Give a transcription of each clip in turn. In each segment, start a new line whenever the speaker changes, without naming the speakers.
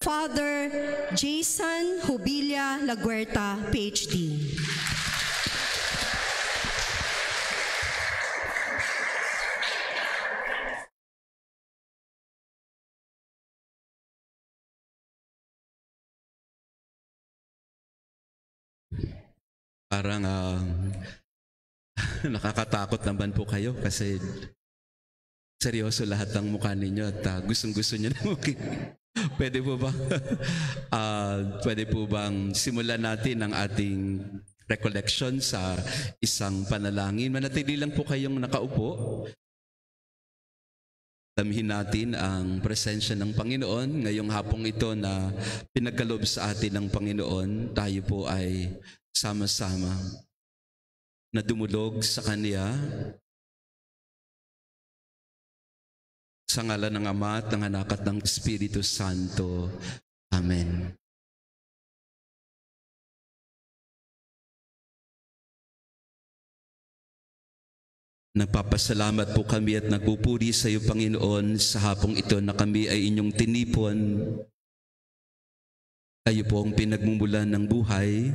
Father Jason Hubilla Laguerta, PhD.
Parang nakakatakot naman po kayo kasi seryoso lahat ng mukha ninyo at gustong-gusto nyo na Pwede po ba? Pwede po bang simulan natin ang ating recollection sa isang panalangin? Manatili lang po kayong nakaupo. Damhin natin ang presensya ng Panginoon ngayong hapong ito na pinagkaloob sa atin ng Panginoon. Tayo po ay sama-sama na dumulog sa Kanya sa ngalan ng Ama at ng Anak at ng Espiritu Santo. Amen. Nagpapasalamat po kami at nagpupuri sa iyo, Panginoon, sa hapong ito na kami ay inyong tinipon. Kayo po ang pinagmumulan ng buhay.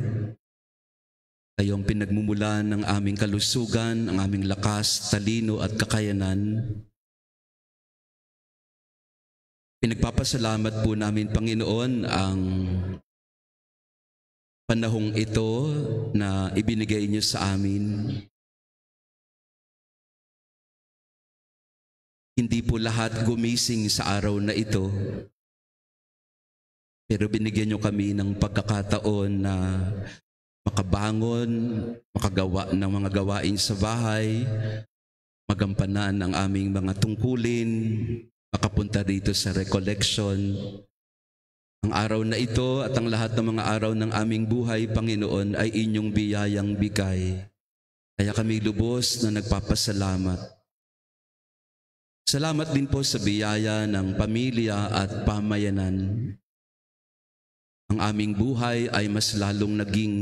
Kayo ang pinagmumulan ng aming kalusugan, ang aming lakas, talino at kakayanan. Pinagpapasalamat po namin, Panginoon, ang panahong ito na ibinigay niyo sa amin. Hindi po lahat gumising sa araw na ito, pero binigyan niyo kami ng pagkakataon na makabangon, makagawa ng mga gawain sa bahay, magampanan ang aming mga tungkulin, makapunta dito sa recollection. Ang araw na ito at ang lahat ng mga araw ng aming buhay, Panginoon, ay inyong biyayang bigay. Kaya kami lubos na nagpapasalamat. Salamat din po sa biyaya ng pamilya at pamayanan. Ang aming buhay ay mas lalong naging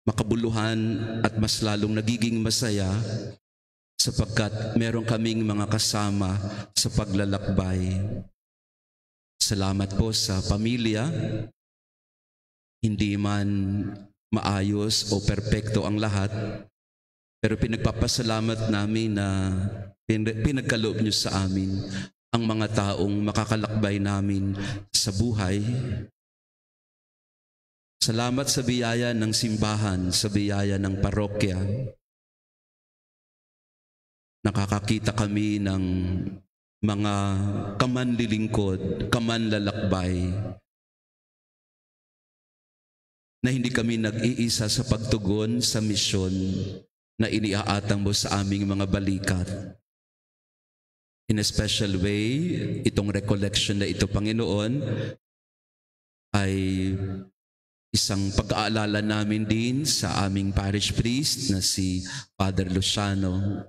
makabuluhan at mas lalong nagiging masaya sapagkat meron kaming mga kasama sa paglalakbay. Salamat po sa pamilya. Hindi man maayos o perpekto ang lahat, pero pinagpapasalamat namin na pinagkaloob niyo sa amin ang mga taong makakalakbay namin sa buhay. Salamat sa biyaya ng simbahan, sa biyaya ng parokya. Nakakakita kami ng mga kamanlilingkod, kamanlalakbay, na hindi kami nag-iisa sa pagtugon sa misyon na iniaatang mo sa aming mga balikat. In a special way, itong recollection na ito, Panginoon, ay isang pag-aalala namin din sa aming parish priest na si Father Luciano.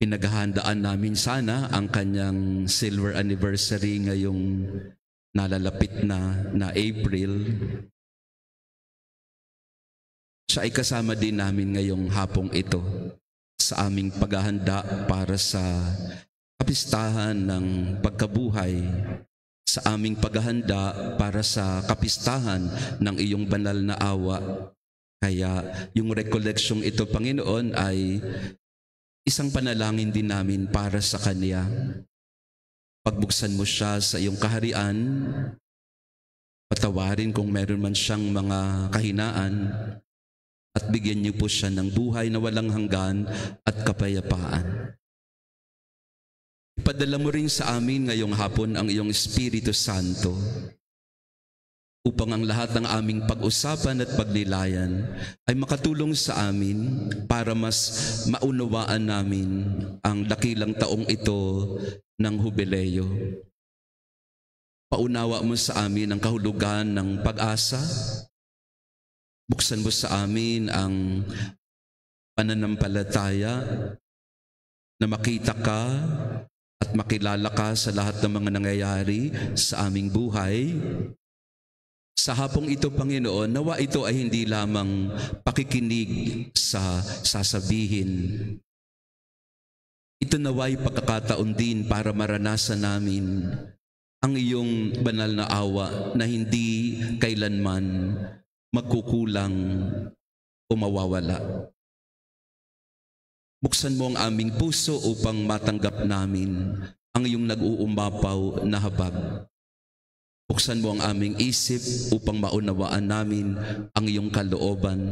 Pinaghahandaan namin sana ang kanyang silver anniversary ngayong nalalapit na April. Siya ay kasama din namin ngayong hapong ito sa aming paghahanda para sa kapistahan ng pagkabuhay, sa aming paghahanda para sa kapistahan ng iyong banal na awa. Kaya yung recollection ito, Panginoon, ay isang panalangin din namin para sa Kanya. Pagbuksan mo siya sa iyong kaharian, patawarin kung meron man siyang mga kahinaan, at bigyan niyo po siya ng buhay na walang hanggan at kapayapaan. Ipadala mo rin sa amin ngayong hapon ang iyong Espiritu Santo upang ang lahat ng aming pag-usapan at pagnilayan ay makatulong sa amin para mas maunawaan namin ang dakilang taong ito ng Hubileo. Paunawa mo sa amin ang kahulugan ng pag-asa. Buksan mo sa amin ang pananampalataya na makita ka at makilala ka sa lahat ng mga nangyayari sa aming buhay. Sa hapong ito, Panginoon, nawa ito ay hindi lamang pakikinig sa sasabihin. Ito nawa'y pagkakataon din para maranasan namin ang iyong banal na awa na hindi kailanman magkukulang o mawawala. Buksan mo ang aming puso upang matanggap namin ang iyong nag-uumapaw na habag. Buksan mo ang aming isip upang maunawaan namin ang iyong kalooban.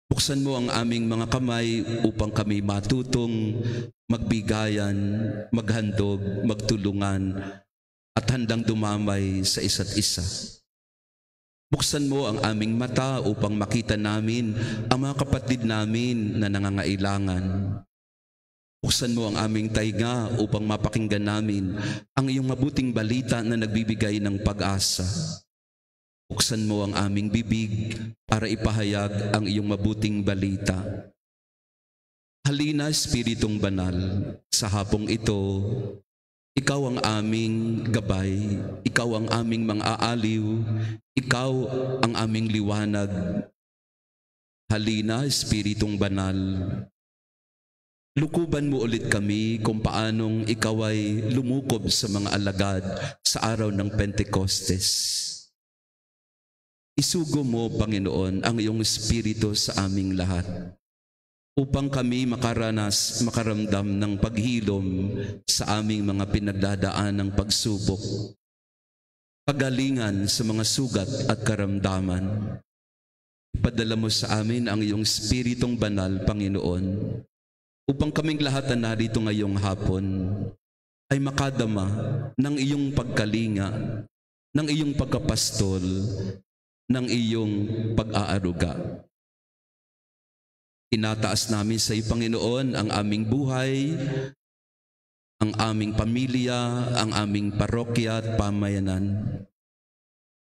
Buksan mo ang aming mga kamay upang kami matutong magbigayan, maghandog, magtulungan, at handang dumamay sa isa't isa. Buksan mo ang aming mata upang makita namin ang mga kapatid namin na nangangailangan. Buksan mo ang aming tainga upang mapakinggan namin ang iyong mabuting balita na nagbibigay ng pag-asa. Buksan mo ang aming bibig para ipahayag ang iyong mabuting balita. Halina, Espiritong Banal, sa hapong ito, ikaw ang aming gabay, ikaw ang aming mang-aaliw, ikaw ang aming liwanag. Halina, Espiritong Banal, lukuban mo ulit kami kung paanong ikaw ay lumukob sa mga alagad sa araw ng Pentecostes. Isugo mo, Panginoon, ang iyong Espiritu sa aming lahat upang kami makaramdam ng paghilom sa aming mga pinagdadaan ng pagsubok, pagalingan sa mga sugat at karamdaman. Ipadala mo sa amin ang iyong Espiritong Banal, Panginoon, upang kaming lahat na narito ngayong hapon ay makadama ng iyong pagkalinga, ng iyong pagkapastol, ng iyong pag-aaruga. Tinataas namin sa iyo, Panginoon, ang aming buhay, ang aming pamilya, ang aming parokya at pamayanan.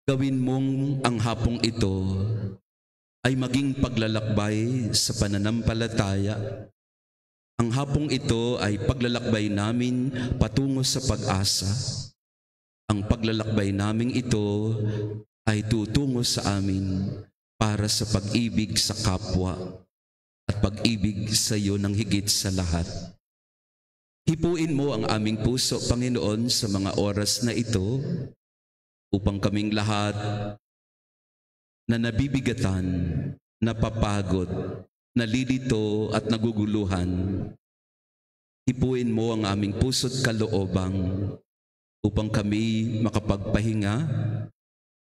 Gawin mong ang hapong ito ay maging paglalakbay sa pananampalataya. Ang hapong ito ay paglalakbay namin patungo sa pag-asa. Ang paglalakbay naming ito ay tutungo sa amin para sa pag-ibig sa kapwa at pag-ibig sa iyo ng higit sa lahat. Hipuin mo ang aming puso, Panginoon, sa mga oras na ito upang kaming lahat na nabibigatan, napapagod, nalilito at naguguluhan, hipuin mo ang aming puso't kaloobang upang kami makapagpahinga,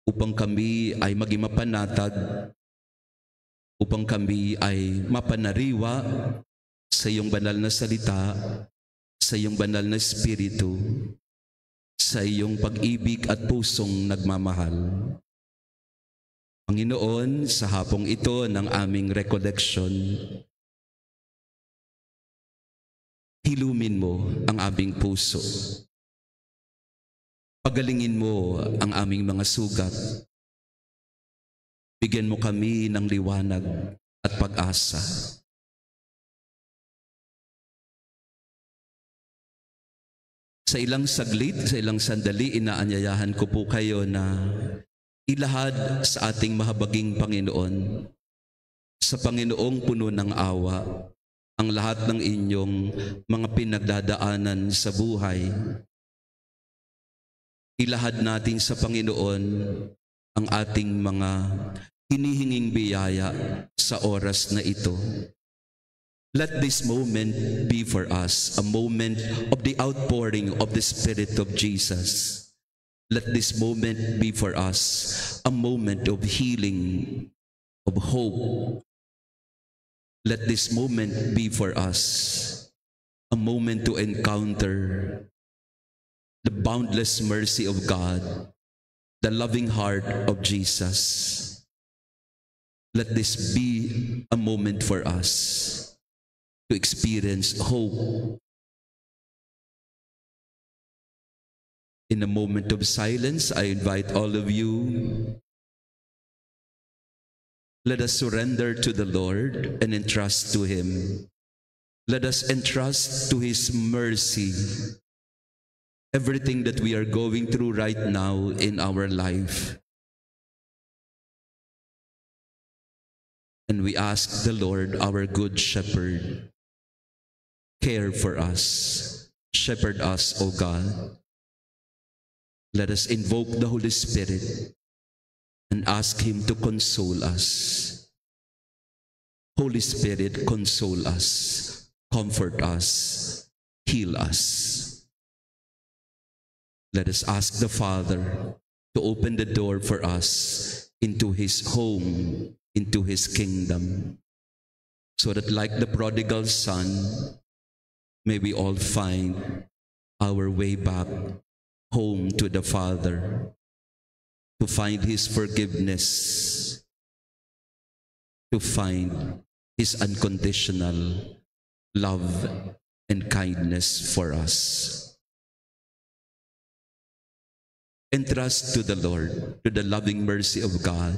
upang kami ay maging mapanatag, upang kami ay mapanariwa sa iyong banal na salita, sa iyong banal na Espiritu, sa iyong pag-ibig at pusong nagmamahal. Panginoon, sa hapong ito ng aming recollection, hilumin mo ang aming puso. Pagalingin mo ang aming mga sugat. Bigyan mo kami ng liwanag at pag-asa. Sa ilang saglit, sa ilang sandali, inaanyayahan ko po kayo na ilahad sa ating mahabaging Panginoon, sa Panginoong puno ng awa, ang lahat ng inyong mga pinagdadaanan sa buhay. Ilahad natin sa Panginoon ang ating mga hinihinging biyaya sa oras na ito. Let this moment be for us a moment of the outpouring of the Spirit of Jesus. Let this moment be for us a moment of healing, of hope. Let this moment be for us a moment to encounter the boundless mercy of God, the loving heart of Jesus. Let this be a moment for us to experience hope. In a moment of silence, I invite all of you, let us surrender to the Lord and entrust to Him. Let us entrust to His mercy everything that we are going through right now in our life. And we ask the Lord, our good shepherd, care for us. Shepherd us, O God. Let us invoke the Holy Spirit and ask Him to console us. Holy Spirit, console us, comfort us, heal us. Let us ask the Father to open the door for us into His home, into His kingdom, so that like the prodigal son, may we all find our way back home to the Father, to find His forgiveness, to find His unconditional love and kindness for us. Entrust to the Lord, to the loving mercy of God,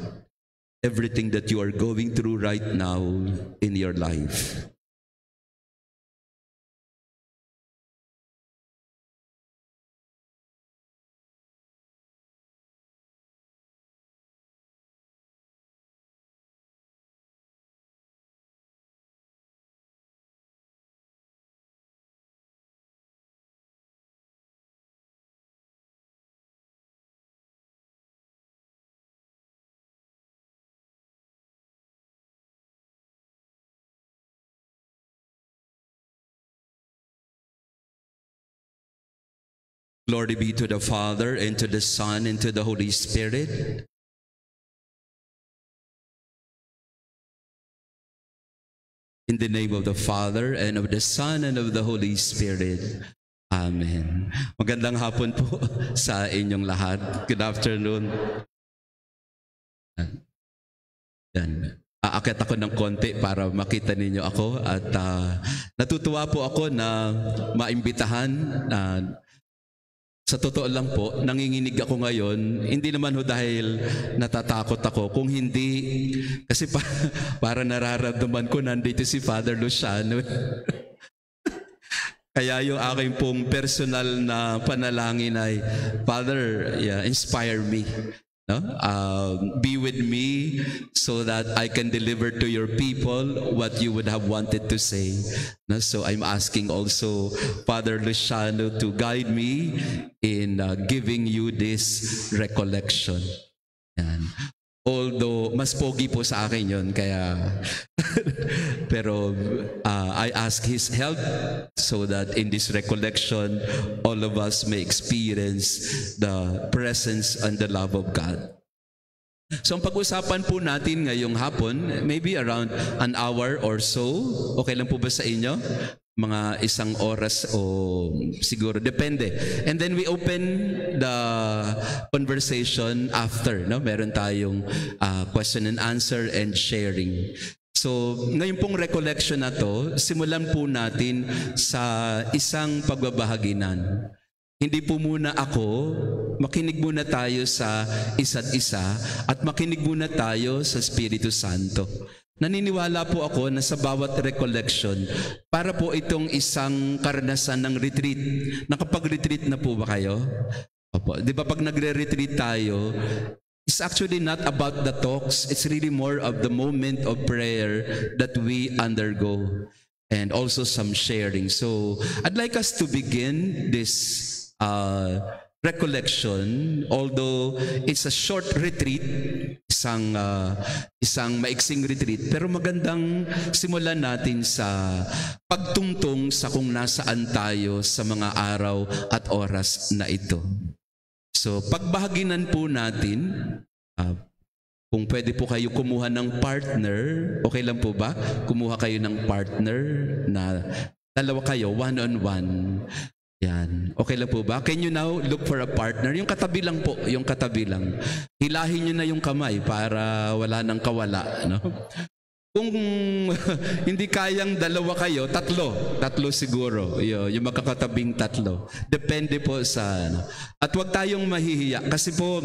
everything that you are going through right now in your life. Glory be to the Father, and to the Son, and to the Holy Spirit. In the name of the Father, and of the Son, and of the Holy Spirit. Amen. Magandang hapon po sa inyong lahat. Good afternoon. Yan. Aakyat ako ng konti para makita ninyo ako. At natutuwa po ako na maimbitahan. Sa totoo lang po, nanginginig ako ngayon, hindi naman ho dahil natatakot ako. Kung hindi, kasi para nararamdaman ko nandito si Father Luciano. Kaya yung aking pong personal na panalangin ay, Father, inspire me. No? Be with me so that I can deliver to your people what you would have wanted to say. No? So I'm asking also Father Luciano to guide me in giving you this recollection. Yan. Although mas pogi po sa akin yun, kaya pero I ask his help so that in this recollection all of us may experience the presence and the love of God. So ang pag-usapan po natin ngayong hapon, maybe around an hour or so. Okay lang po ba sa inyo? Mga isang oras o siguro, depende. And then we open the conversation after. No? Meron tayong question and answer and sharing. So ngayon pong recollection na to, simulan po natin sa isang pagbabahaginan. Hindi po muna ako, makinig muna tayo sa isa't isa at makinig muna tayo sa Espiritu Santo. Naniniwala po ako na sa bawat recollection, para po itong isang karanasan ng retreat. Nakapag-retreat na po ba kayo? Opo. Di ba pag nagre-retreat tayo, it's actually not about the talks, it's really more of the moment of prayer that we undergo and also some sharing. So I'd like us to begin this recollection, although it's a short retreat, isang maiksing retreat, pero magandang simulan natin sa pagtungtong sa kung nasaan tayo sa mga araw at oras na ito. So pagbahaginan po natin, kung pwede po kayo kumuha ng partner, okay lang po ba? Kumuha kayo ng partner na dalawa kayo, one-on-one. Yan. Okay lang po ba? Can you now look for a partner? Yung katabi lang po, yung katabi lang. Hilahin nyo na yung kamay para wala nang kawala. No? Kung hindi kayang dalawa kayo, tatlo siguro. Yung makakatabing tatlo. Depende po sa At huwag tayong mahihiya. Kasi po,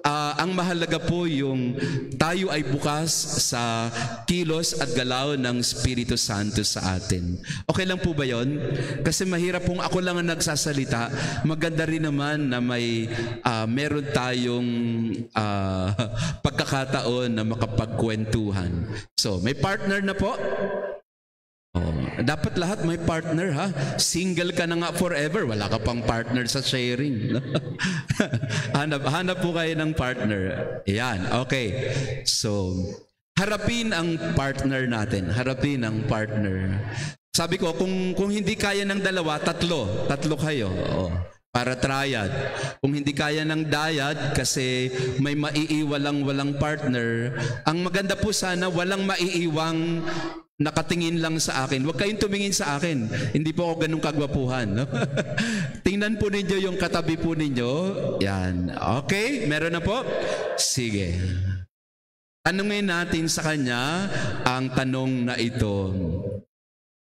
ang mahalaga po yung tayo ay bukas sa kilos at galaw ng Espiritu Santo sa atin. Okay lang po ba yon? Kasi mahirap pong ako lang ang nagsasalita. Maganda rin naman na meron tayong pagkakataon na makapagkwentuhan. So, may partner na po? Dapat lahat may partner, ha? Single ka na nga forever, wala ka pang partner sa sharing. hanap po kayo ng partner. Yan, okay. So, harapin ang partner natin. Harapin ang partner. Sabi ko, kung hindi kaya ng dalawa, tatlo kayo. Para triad. Kung hindi kaya ng dyad kasi may walang partner, ang maganda po sana walang maiiwang nakatingin lang sa akin. Huwag kayong tumingin sa akin. Hindi po ako ganun kagwapuhan. No? Tingnan po ninyo yung katabi po ninyo. Yan. Okay? Meron na po? Sige. Tanungin natin sa kanya ang tanong na ito.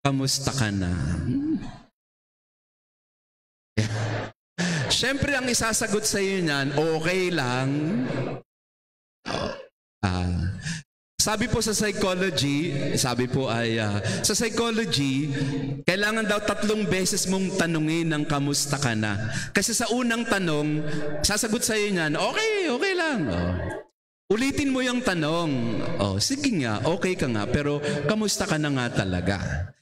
Kamusta ka na? Siyempre, ang isasagot sa iyo niyan, okay lang. Sabi po sa psychology, sa psychology, kailangan daw 3 beses mong tanungin ng kamusta ka na. Kasi sa unang tanong, sasagot sa iyo niyan, okay lang. Ulitin mo yung tanong. Sige nga, okay ka nga, pero kamusta ka na nga talaga?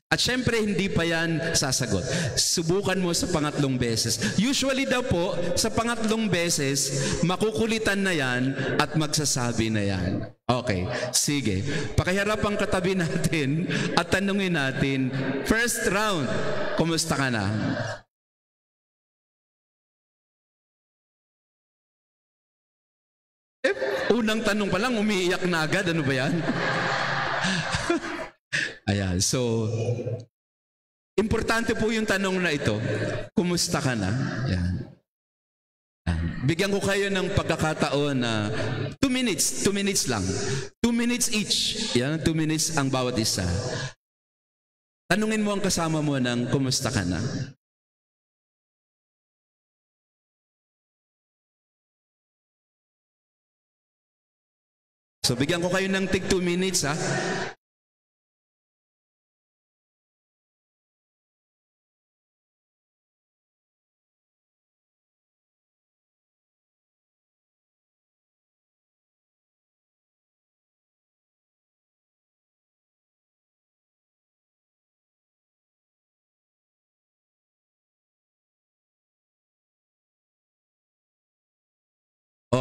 At syempre, hindi pa yan sasagot. Subukan mo sa 3 beses. Usually daw po, sa 3 beses, makukulitan na yan at magsasabi na yan. Okay, sige. Pakiharap ang katabi natin at tanungin natin, first round, kumusta ka na? Unang tanong pa lang, umiiyak na agad. Ano ba yan? Ayan, so, importante po yung tanong na ito. Kumusta ka na? Ayan. Bigyan ko kayo ng pagkakataon na 2 minutes lang. 2 minutes each. Yan, 2 minutes ang bawat isa. Tanungin mo ang kasama mo ng kumusta ka na? So, bigyan ko kayo ng tig 2 minutes, ha?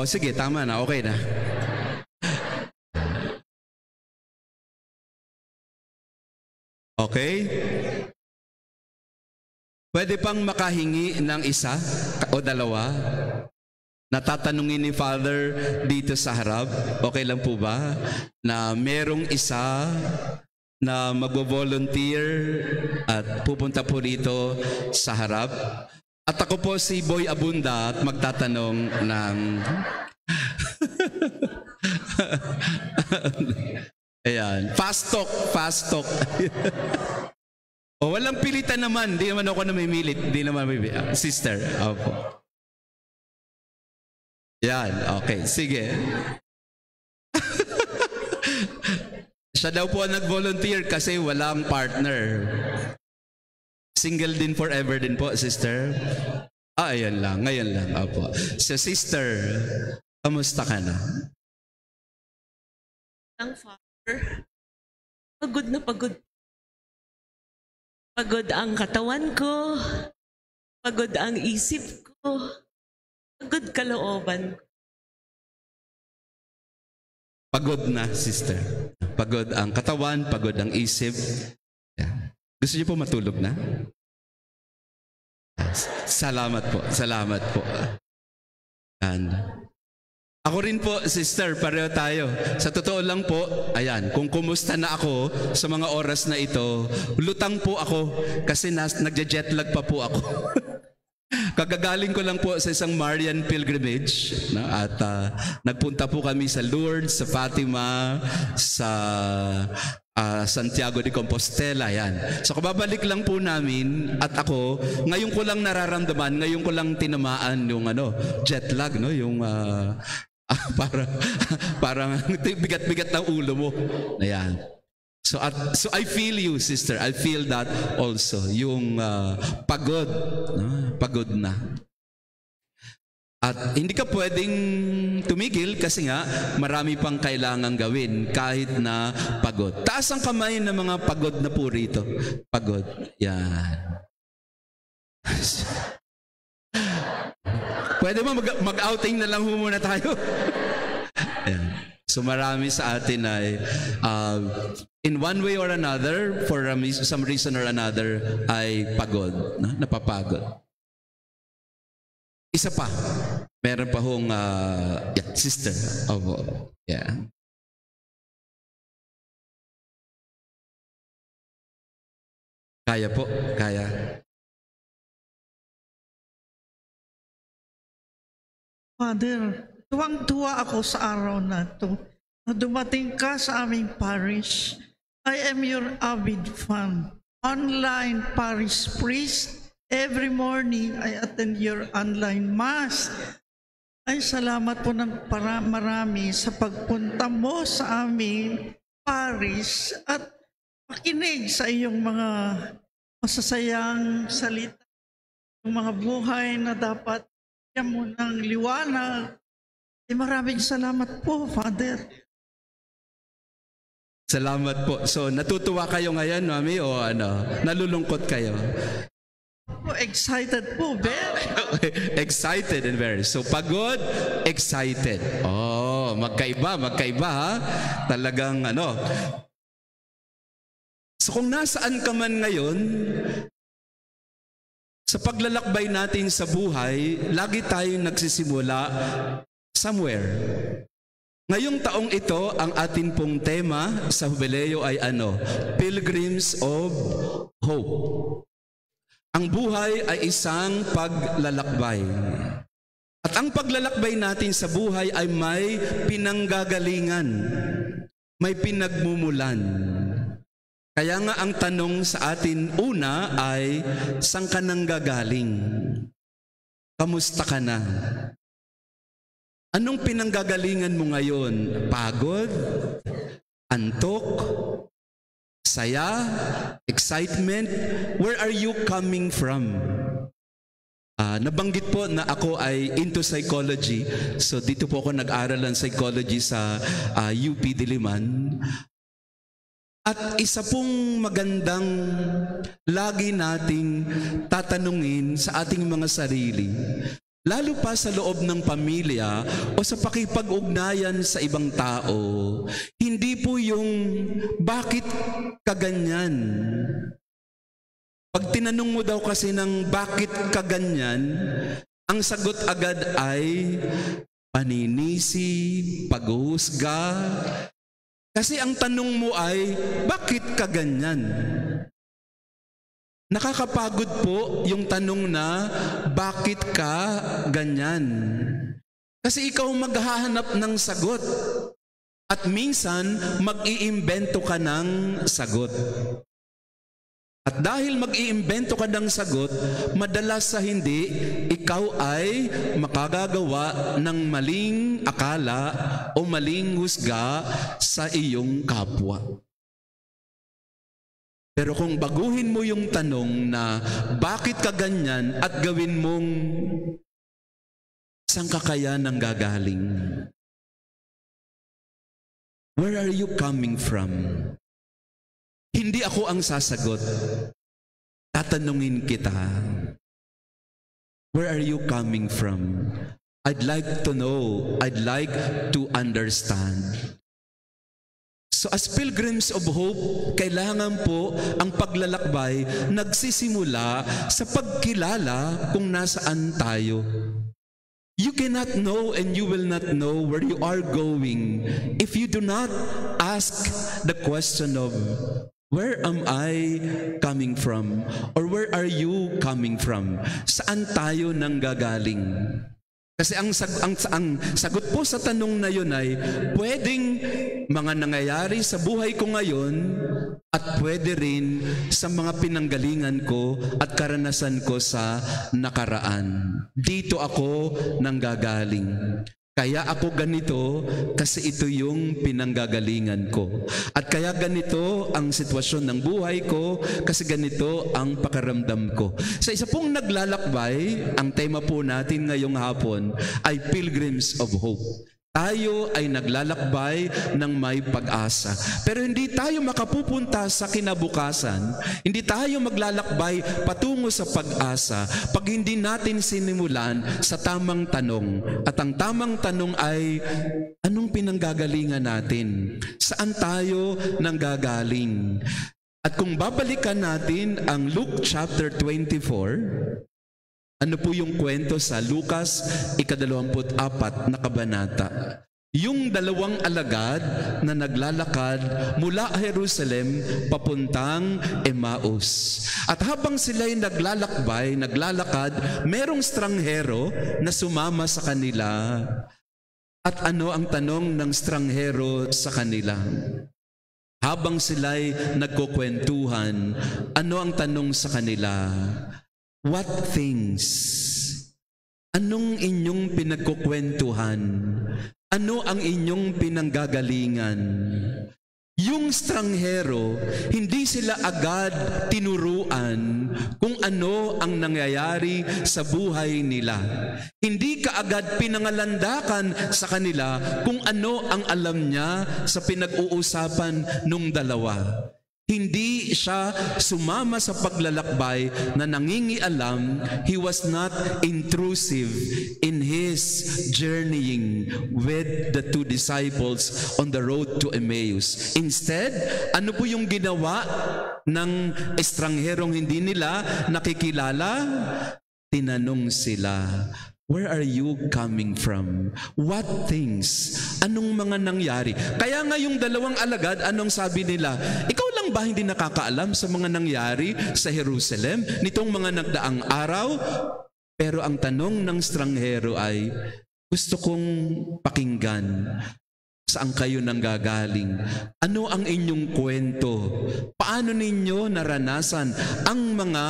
Sige, tama na. Okay na. Okay? Pwede pang makahingi ng isa o dalawa? Natatanungin ni Father dito sa harap. Okay lang po ba? Na merong isa na magvo-volunteer at pupunta po dito sa harap. At ako po si Boy Abunda at magtatanong ng... Ayan. Fast talk. Walang pilitan naman. Di naman ako namimilit. Di naman sister. Opo. Yan. Okay. Sige. Siya daw po nag-volunteer kasi walang partner. Single din forever din po, sister. Ayan lang. Ngayon lang. Opo. So, sister, kamusta ka na?
Ang Father, pagod na pagod. Pagod ang katawan ko. Pagod ang isip ko. Pagod kalooban ko.
Pagod na, sister. Pagod ang katawan, pagod ang isip. Yeah. Gusto niyo po matulog na? Salamat po. And ako rin po, sister, pareho tayo. Sa totoo lang po, ayan, kung kumusta na ako sa mga oras na ito, lutang po ako kasi nagja-jetlag pa po ako. Kagagaling ko lang po sa isang Marian pilgrimage, no? At nagpunta po kami sa Lourdes, sa Fatima, sa Santiago de Compostela, yan. So kababalik lang po namin at ako, ngayon ko lang nararamdaman, ngayon ko lang tinamaan yung jet lag, no? Yung parang bigat-bigat ng ulo mo. Ayan. So I feel you, sister. I feel that also. Yung pagod. No? Pagod na. At hindi ka pwedeng tumigil kasi nga marami pang kailangang gawin kahit na pagod. Taas ang kamay ng mga pagod na po rito. Pagod. Yan. Pwede ba mag-outing na lang muna tayo? Yan. So marami sa atin ay in one way or another, for some reason or another, ay pagod. Napapagod. Isa pa, meron pa hong sister. Opo. Yeah. Kaya po, kaya.
Father, tuwang-tuwa ako sa araw na ito na dumating ka sa aming parish. I am your avid fan. Online parish priest. Every morning, I attend your online mass. Ay, salamat po ng marami sa pagpunta mo sa aming parish at makinig sa iyong mga masasayang salita, yung mga buhay na dapat bigyan mo ng liwanag. Ay, maraming salamat po, Father.
Salamat po. So, natutuwa kayo ngayon, Mami, o nalulungkot kayo?
Excited po, very.
Excited and very. So, pagod, excited. Oh, magkaiba ha? Talagang So, kung nasaan ka man ngayon, sa paglalakbay natin sa buhay, lagi tayong nagsisimula somewhere. Ngayong taong ito, ang atin pong tema sa Jubileo ay Pilgrims of Hope. Ang buhay ay isang paglalakbay. At ang paglalakbay natin sa buhay ay may pinanggagalingan, may pinagmumulan. Kaya nga ang tanong sa atin una ay, saan ka nang gagaling? Kamusta ka na? Anong pinanggagalingan mo ngayon? Pagod? Antok? Saya? Excitement? Where are you coming from? Nabanggit po na ako ay into psychology. So dito po ako nag-aral ng psychology sa UP Diliman. At isa pong magandang lagi nating tatanungin sa ating mga sarili, lalo pa sa loob ng pamilya o sa pakipag-ugnayan sa ibang tao, hindi po yung bakit kaganyan. Pag tinanong mo daw kasi ng bakit kaganyan, ang sagot agad ay paninisi, paghuhusga. Kasi ang tanong mo ay, bakit ka ganyan? Nakakapagod po yung tanong na, bakit ka ganyan? Kasi ikaw maghahanap ng sagot. At minsan, mag-iimbento ka ng sagot. At dahil mag-iimbento ka ng sagot, madalas sa hindi, ikaw ay makagagawa ng maling akala o maling husga sa iyong kapwa. Pero kung baguhin mo yung tanong na bakit ka ganyan at gawin mong saan ka kaya nang gagaling? Where are you coming from? Hindi ako ang sasagot. Tatanungin kita. Where are you coming from? I'd like to know. I'd like to understand. So as pilgrims of hope, kailangan po ang paglalakbay nagsisimula sa pagkilala kung nasaan tayo. You cannot know and you will not know where you are going if you do not ask the question of, where am I coming from? Or where are you coming from? Saan tayo nanggagaling? Kasi ang sagot po sa tanong na yun ay pwedeng mga nangyayari sa buhay ko ngayon at pwede rin sa mga pinanggalingan ko at karanasan ko sa nakaraan. Dito ako nanggagaling. Kaya ako ganito kasi ito yung pinanggagalingan ko. At kaya ganito ang sitwasyon ng buhay ko kasi ganito ang pakiramdam ko. Sa isa pong naglalakbay, ang tema po natin ngayong hapon ay Pilgrims of Hope. Tayo ay naglalakbay ng may pag-asa. Pero hindi tayo makapupunta sa kinabukasan. Hindi tayo maglalakbay patungo sa pag-asa pag hindi natin sinimulan sa tamang tanong. At ang tamang tanong ay, anong pinanggagalingan natin? Saan tayo nanggagaling? At kung babalikan natin ang Luke chapter 24, ano po yung kwento sa Lucas 24 na kabanata? Yung dalawang alagad na naglalakad mula Jerusalem papuntang Emmaus. At habang sila'y naglalakad, merong stranghero na sumama sa kanila. At ano ang tanong ng stranghero sa kanila? Habang sila'y nagkukwentuhan, ano ang tanong sa kanila? What things? Anong inyong pinagkukwentuhan? Ano ang inyong pinanggagalingan? Yung stranghero, hindi sila agad tinuruan kung ano ang nangyayari sa buhay nila. Hindi kaagad pinangalandakan sa kanila kung ano ang alam niya sa pinag-uusapan nung dalawa. Hindi siya sumama sa paglalakbay na nangingialam. He was not intrusive in his journeying with the two disciples on the road to Emmaus. Instead, ano po yung ginawa ng estrangherong hindi nila nakikilala? Tinanong sila, where are you coming from? What things? Anong mga nangyari? Kaya nga yung dalawang alagad, anong sabi nila? Ikaw lang ba hindi nakakaalam sa mga nangyari sa Jerusalem nitong mga nagdaang araw? Pero ang tanong ng stranghero ay, gusto kong pakinggan. Saan kayo nanggagaling? Ano ang inyong kwento? Paano ninyo naranasan ang mga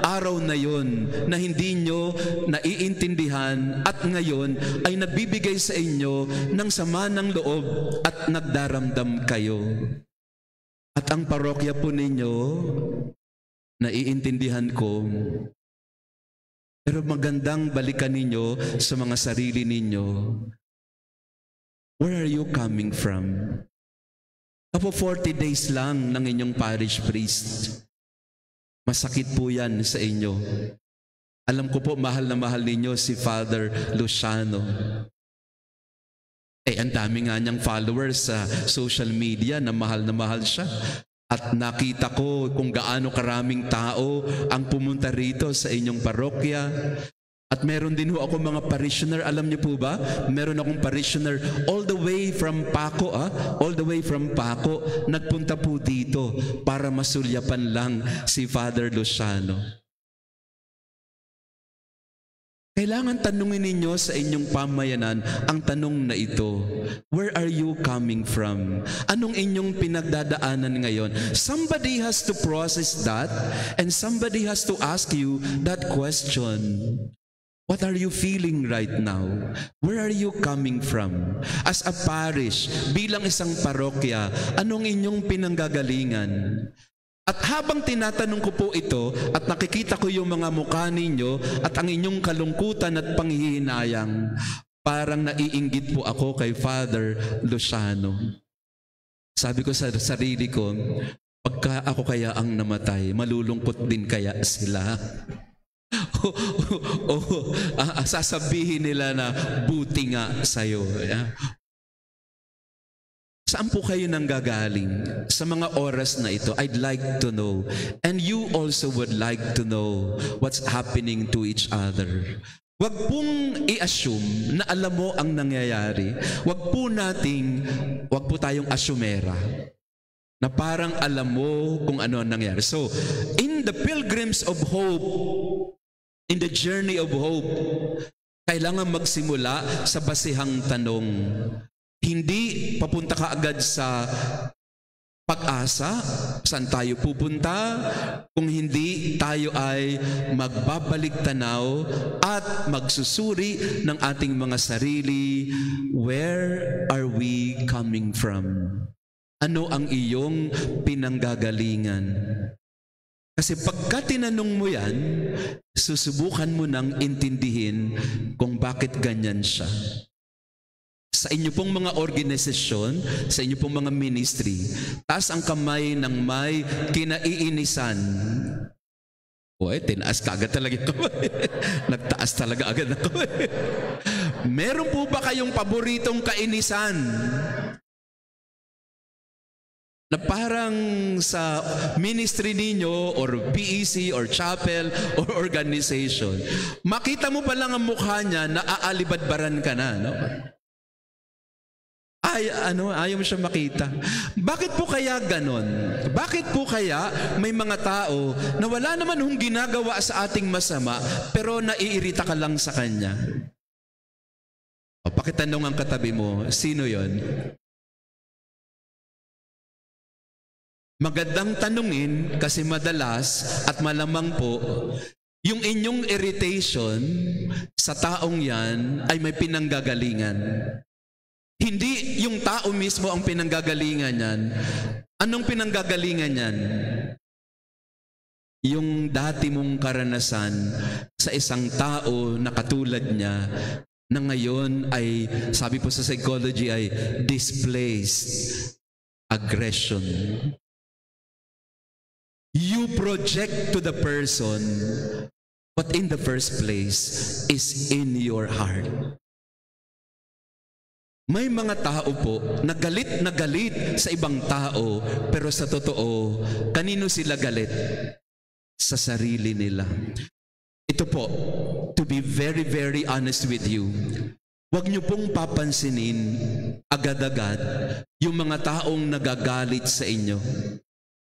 araw na yon na hindi nyo naiintindihan at ngayon ay nagbibigay sa inyo ng sama ng loob at nagdaramdam kayo? At ang parokya po ninyo, naiintindihan ko, pero magandang balikan ninyo sa mga sarili ninyo. Where are you coming from? Apo 40 days lang ng inyong parish priest. Masakit po yan sa inyo. Alam ko po, mahal na mahal ninyo si Father Luciano. Ang dami nga niyang followers sa social media na mahal siya. At nakita ko kung gaano karaming tao ang pumunta rito sa inyong parokya. At meron din ho ako mga parishioner, alam niyo po ba? Meron akong parishioner all the way from Paco, nagpunta po dito para masulyapan lang si Father Luciano. Kailangan tanungin ninyo sa inyong pamayanan ang tanong na ito. Where are you coming from? Anong inyong pinagdadaanan ngayon? Somebody has to process that and somebody has to ask you that question. What are you feeling right now? Where are you coming from? As a parish, bilang isang parokya, anong inyong pinanggagalingan? At habang tinatanong ko po ito at nakikita ko yung mga mukha ninyo at ang inyong kalungkutan at panghihinayang, parang naiinggit po ako kay Father Luciano. Sabi ko sa sarili ko, pagka ako kaya ang namatay, malulungkot din kaya sila? Sasabihin nila na buti nga sa'yo. Saan po kayo nanggagaling? Sa mga oras na ito, I'd like to know. And you also would like to know what's happening to each other. Wag pong i-assume na alam mo ang nangyayari. Wag po tayong asumera na parang alam mo kung ano ang nangyayari. So, in the Pilgrims of Hope, in the journey of hope, kailangan magsimula sa basihang tanong. Hindi papunta ka agad sa pag-asa, saan tayo pupunta, kung hindi tayo ay magbabalik tanaw at magsusuri ng ating mga sarili. Where are we coming from? Ano ang iyong pinanggagalingan? Kasi pagka tinanong mo yan, susubukan mo nang intindihin kung bakit ganyan siya. Sa inyo pong mga organisasyon, sa inyo pong mga ministry, taas ang kamay ng may kinaiinisan. Tinaas ka agad talaga ito. Nagtaas talaga agad ako. Meron po ba kayong paboritong kainisan? Na parang sa ministry ninyo or PEC or chapel or organization, makita mo pa lang ang mukha niya, naaalibadbaran ka na, no? Ayaw mo siya makita. Bakit po kaya ganon? Bakit po kaya may mga tao na wala naman hong ginagawa sa ating masama, pero naiirita ka lang sa kanya? Pakitanong ang katabi mo, sino yon? Magandang tanungin kasi madalas at malamang po, yung inyong irritation sa taong yan ay may pinanggagalingan. Hindi yung tao mismo ang pinanggagalingan niyan. Anong pinanggagalingan niyan? Yung dati mong karanasan sa isang tao na katulad niya na ngayon ay, sabi po sa psychology, ay displaced aggression. You project to the person what in the first place is in your heart. May mga tao po na galit sa ibang tao, pero sa totoo, kanino sila galit? Sa sarili nila. Ito po, to be very, very honest with you, huwag niyo pong papansinin agad-agad yung mga taong nagagalit sa inyo.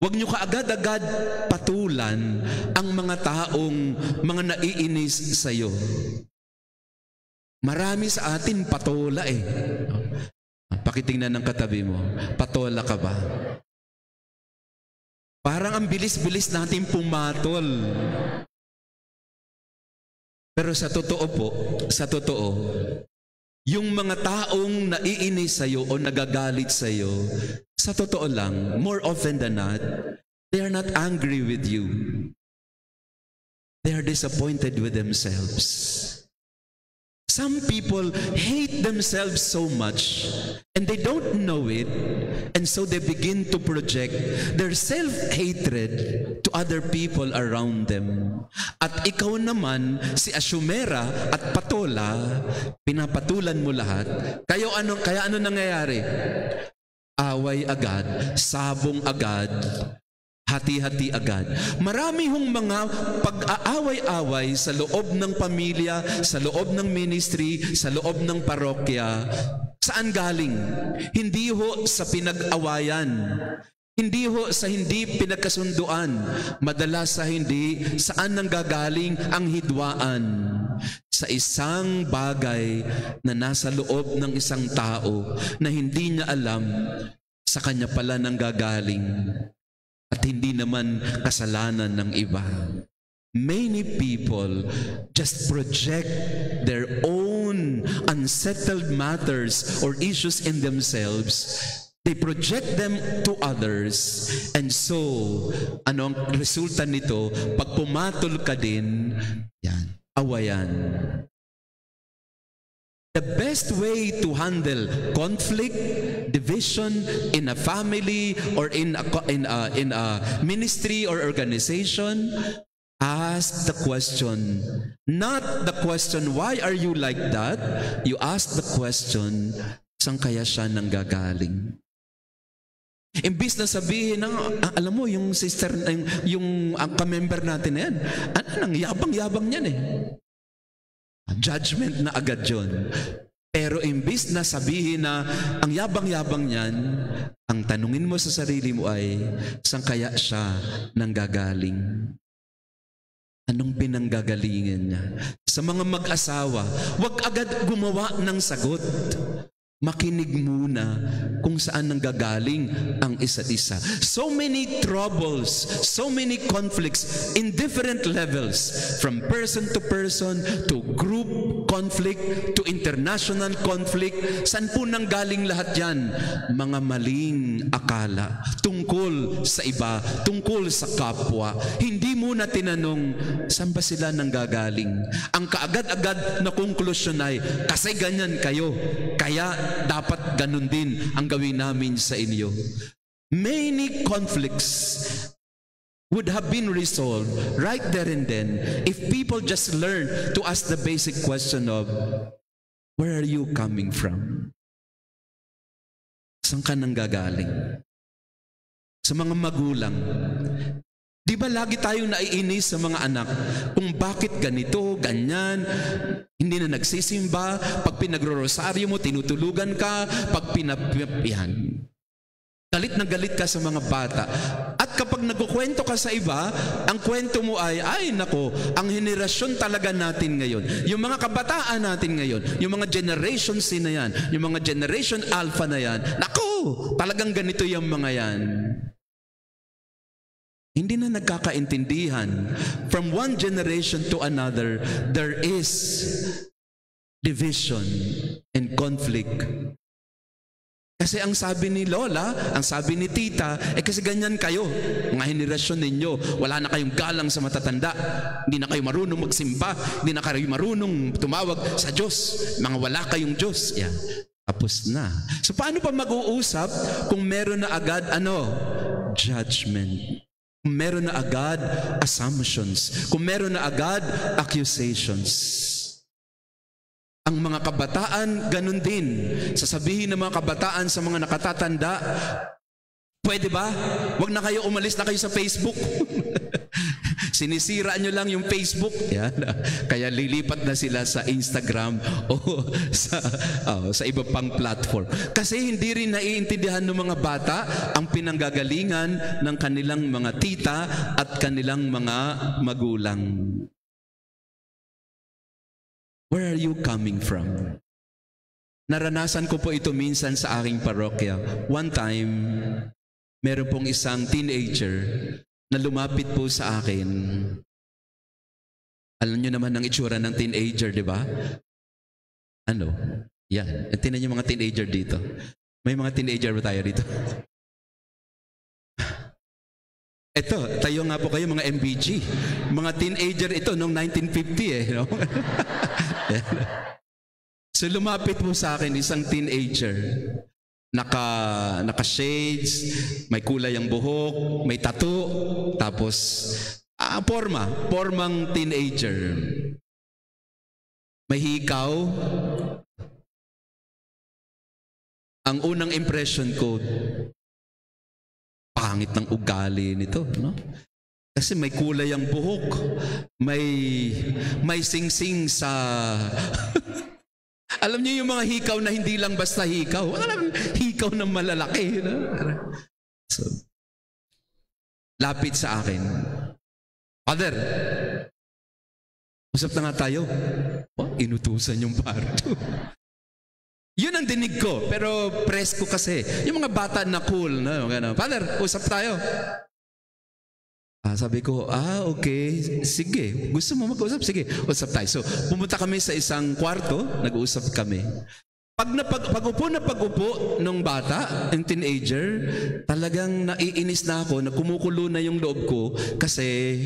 Huwag niyo kaagad-agad patulan ang mga taong mga naiinis sa iyo. Marami sa atin patola eh. Pakitingnan ng katabi mo, patola ka ba? Parang ang bilis-bilis natin pumatol. Pero sa totoo, yung mga taong naiinis sa'yo o nagagalit sa'yo, sa totoo lang, more often than not, they are not angry with you. They are disappointed with themselves. Some people hate themselves so much and they don't know it, and so they begin to project their self-hatred to other people around them. At ikaw naman, si Asumera at Patola, pinapatulan mo lahat. Kaya ano nangyayari? Away agad, sabong agad, hati-hati agad. Marami hong mga pag-aaway-away sa loob ng pamilya, sa loob ng ministry, sa loob ng parokya. Saan galing? Hindi ho sa pinag-awayan. Hindi ho sa hindi pinagkasunduan. Madalas sa hindi, saan nanggagaling ang hidwaan? Sa isang bagay na nasa loob ng isang tao na hindi niya alam, sa kanya pala nanggagaling. At hindi naman kasalanan ng iba. Many people just project their own unsettled matters or issues in themselves. They project them to others. And so, ano ang resulta nito? Pag pumatol ka din, yan, awayan. The best way to handle conflict, division in a family or in a ministry or organization, ask the question. Not the question, why are you like that? You ask the question, saan kaya siya nanggagaling? Imbis na sabihin, alam mo, yung sister, yung ka-member natin na yan, ang yabang-yabang niyan eh. Judgment na agad yun. Pero imbis na sabihin na ang yabang-yabang niyan, ang tanungin mo sa sarili mo ay, saan kaya siya nanggagaling? Anong pinanggagalingan niya? Sa mga mag-asawa, huwag agad gumawa ng sagot. makinig muna kung saan nanggagaling ang isa't isa. So many troubles, so many conflicts in different levels, from person to group conflict, to international conflict. Saan po nanggaling lahat yan? Mga maling akala tungkol sa iba, tungkol sa kapwa. Hindi muna tinanong, saan ba sila nanggagaling? Ang kaagad-agad na konklusyon ay, kasi ganyan kayo, kaya dapat ganun din ang gawin namin sa inyo. Many conflicts would have been resolved right there and then if people just learn to ask the basic question of, where are you coming from? Saan ka nanggagaling? Sa mga magulang, di ba lagi tayong naiinis sa mga anak kung bakit ganito, ganyan, hindi na nagsisimba, pag pinagro-rosaryo mo, tinutulugan ka, pag pinapihan. Galit na galit ka sa mga bata. At kapag nagkukwento ka sa iba, ang kwento mo ay nako, ang henerasyon talaga natin ngayon, yung mga kabataan natin ngayon, yung mga Generation C na yan, yung mga Generation Alpha na yan, nako, talagang ganito yung mga yan. Hindi na nagkakaintindihan. From one generation to another, there is division and conflict. Kasi ang sabi ni Lola, ang sabi ni Tita, kasi ganyan kayo, mga henerasyon ninyo, wala na kayong galang sa matatanda, hindi na kayo marunong magsimba, hindi na kayo marunong tumawag sa Diyos, mga wala kayong Diyos. Yan, tapos na. So paano pa mag-uusap kung meron na agad, judgment? Kung meron na agad assumptions, kung meron na agad accusations. Ang mga kabataan, ganun din. Sasabihin ng mga kabataan sa mga nakatatanda, pwede ba? Huwag na kayo, umalis na kayo sa Facebook. Sinisira nyo lang yung Facebook. Yan. Kaya lilipat na sila sa Instagram o sa iba pang platform. Kasi hindi rin naiintindihan ng mga bata ang pinanggagalingan ng kanilang mga tita at kanilang mga magulang. Where are you coming from? Naranasan ko po ito minsan sa aking parokya. One time, meron pong isang teenager na lumapit po sa akin. Alam niyo naman ang itsura ng teenager, di ba? Yan. Tingnan niyo mga teenager dito. May mga teenager ba tayo dito? Ito, tayo nga po kayo mga MBG. Mga teenager ito noong 1950 no? So lumapit po sa akin isang teenager. Naka-shades, may kulay ang buhok, may tattoo, tapos formang teenager. May hikaw. Ang unang impression ko, pangit ng ugali nito, no? Kasi may kulay ang buhok, may sing-sing sa alam niyo yung mga hikaw na hindi lang basta hikaw, alam, hikaw na malalaki, no? So, lapit sa akin, Father, usap na nga tayo. Inutusan yung parto. Yun ang dinig ko, pero presko kasi. Yung mga bata na cool, no? Father, usap tayo. Sabi ko, okay, sige. Gusto mo mag-usap? Sige, usap tayo. So, pumunta kami sa isang kwarto, nag-uusap kami. Pag-upo nung bata, yung teenager, talagang naiinis na ako, na kumukulo na yung loob ko kasi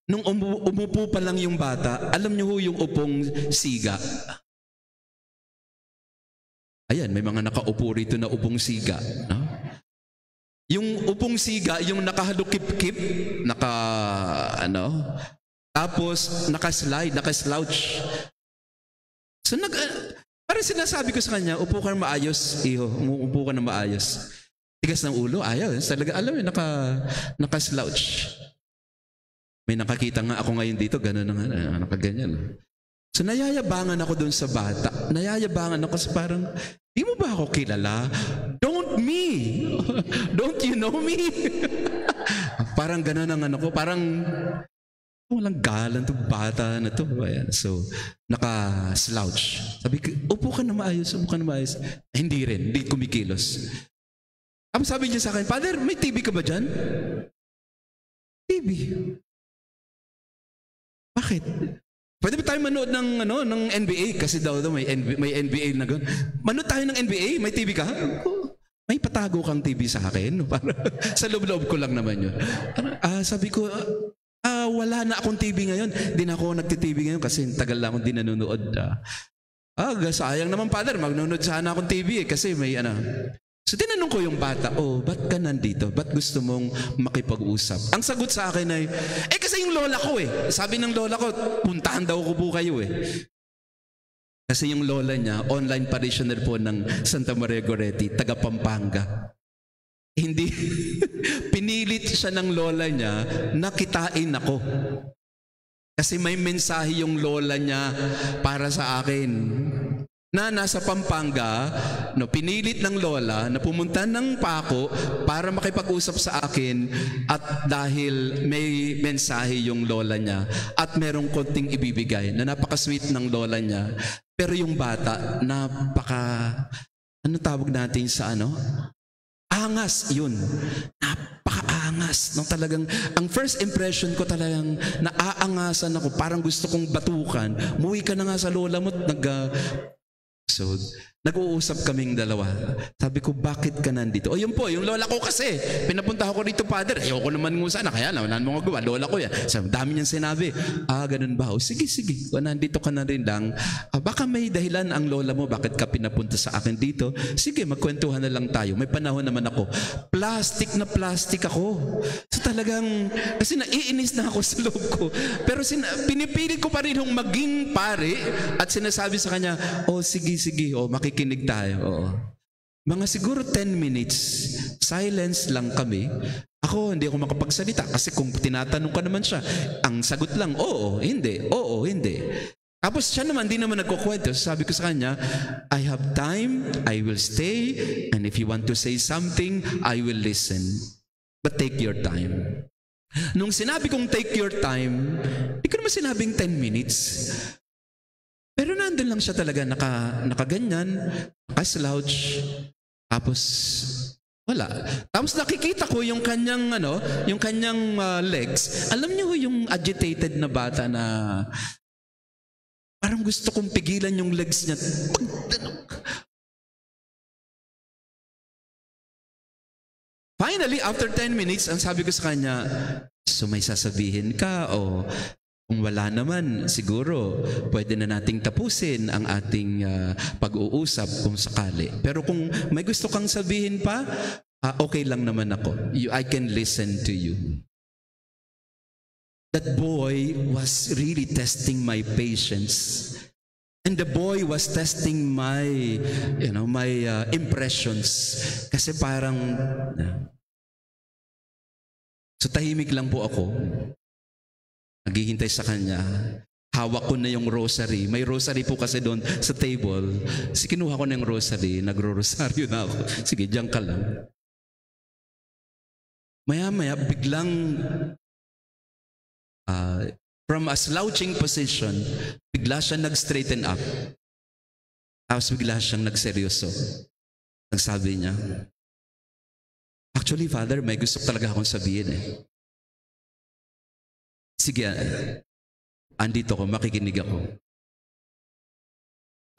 nung umupo pa lang yung bata, alam niyo ho yung upong siga. Ayan, may mga nakaupo rito na upong siga. No? Yung upong siga, yung nakahalukip-kip, tapos naka-slouch. So, parang sinasabi ko sa kanya, upo ka na maayos, iho, upo ka na maayos. Tigas ng ulo, ayaw. Talaga, alam mo, naka-slouch. May nakakita nga ako ngayon dito, gano'n na nakaganyan. So, nayayabangan ako dun sa bata. Nayayabangan ako sa parang, di mo ba ako kilala? Don't you know me? Parang gano'n ang ko. Parang, walang galang to bata na to. Ayan. So, naka-slouch. Sabi ko, upo ka na maayos. Hindi rin, hindi kumikilos. Sabi niya sa akin, Father, may TV ka ba dyan? TV. Bakit? Pwede ba tayo manood ng NBA? Kasi daw may NBA na gano'n. Manood tayo ng NBA? May TV ka? May patago kang TV sa akin. Para, sa loob-loob ko lang naman yun. Sabi ko, wala na akong TV ngayon. Hindi na ako nagti-TV ngayon kasi tagal na akong di nanonood. Sayang naman, Father. Magnonood sana akong TV kasi may So tinanong ko yung bata, ba't ka nandito? Ba't gusto mong makipag-usap? Ang sagot sa akin ay, kasi yung lola ko Sabi ng lola ko, puntahan daw ko po kayo Kasi yung lola niya, online parishioner po ng Santa Maria Goretti, taga Pampanga. Hindi, pinilit siya ng lola niya na kitain ako. Kasi may mensahe yung lola niya para sa akin. Na nasa Pampanga, pinilit ng lola na pumunta ng Paco para makipag-usap sa akin at dahil may mensahe yung lola niya at merong konting ibibigay na napaka-sweet ng lola niya. Pero yung bata, tawag natin sa angas yun. Napaka-angas. Talagang, ang first impression ko talagang naaangasan ako. Parang gusto kong batukan. Muwi ka na nga sa lola mo. So, nag-uusap kaming dalawa. Sabi ko, bakit ka nandito? Yun po, yung lola ko kasi. Pinapunta ko rito, Father. Ayoko naman mo sana. Kaya naman mo gawa. Lola ko yan. Sabi, dami niyang sinabi. Ganun ba? Sige. Kung nandito ka na rin lang, baka may dahilan ang lola mo. Bakit ka pinapunta sa akin dito? Sige, magkwentuhan na lang tayo. May panahon naman ako. Plastic na plastic ako. So talagang, kasi naiinis na ako sa loob ko. Pero pinipilit ko pa rin yung maging pare at sinasabi sa kanya, sige, makikinig tayo. Mga siguro 10 minutes, silence lang kami. Hindi ako makapagsalita kasi kung tinatanong ka naman siya, ang sagot lang, hindi. Tapos siya naman, di naman nagkukwento. Sabi ko sa kanya, I have time, I will stay, and if you want to say something, I will listen. But take your time. Nung sinabi kong take your time, di ko naman sinabing 10 minutes. Pero nandun lang siya talaga, nakaganyan, naka-slouch, tapos wala. Tapos nakikita ko yung kanyang, legs. Alam niyo yung agitated na bata na parang gusto kong pigilan yung legs niya. Finally, after 10 minutes, ang sabi ko sa kanya, so may sasabihin ka kung wala naman, siguro pwede na nating tapusin ang ating pag-uusap kung sakali. Pero kung may gusto kang sabihin pa, okay lang naman ako. I can listen to you. That boy was really testing my patience. And the boy was testing my impressions. Kasi parang, so tahimik lang po ako. Naghihintay sa kanya. Hawak ko na yung rosary. May rosary po kasi doon sa table. Kinuha ko na yung rosary. Nagro-rosaryo na ako. Sige, diyan ka lang. Maya-maya, biglang from a slouching position, bigla siya nag-straighten up. Tapos bigla siyang nagseryoso. Nagsabi niya, actually, Father, may gusto talaga akong sabihin Sige, andito ko, makikinig ako.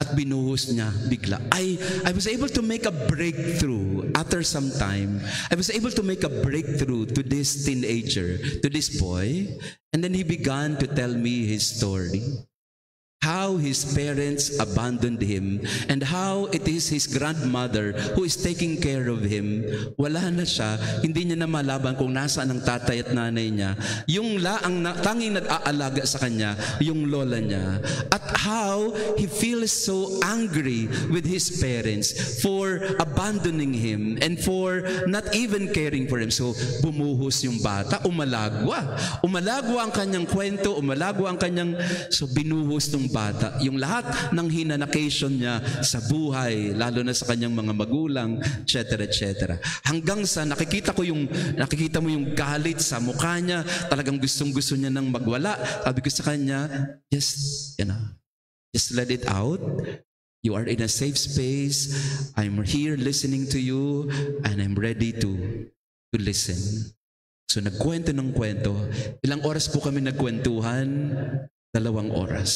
At binuhos niya bigla. I was able to make a breakthrough after some time. I was able to make a breakthrough to this teenager, to this boy. And then he began to tell me his story. How his parents abandoned him and how it is his grandmother who is taking care of him. Wala na siya, hindi niya na malaban kung nasaan ang tatay at nanay niya. Yung tanging nag-aalaga sa kanya, yung lola niya. At how he feels so angry with his parents for abandoning him and for not even caring for him. So bumuhos yung bata, umalagwa. Umalagwa ang kanyang kwento, umalagwa ang kanyang, so binuhos ng bata. Yung lahat ng hinanakation niya sa buhay, lalo na sa kanyang mga magulang, etc. etc. Hanggang sa nakikita mo yung galit sa mukha niya, talagang gustong-gusto niya nang magwala. Sabi ko sa kanya, just let it out. You are in a safe space. I'm here listening to you and I'm ready to listen. So nagkwento ng kwento. Ilang oras po kami nagkwentuhan? 2 oras.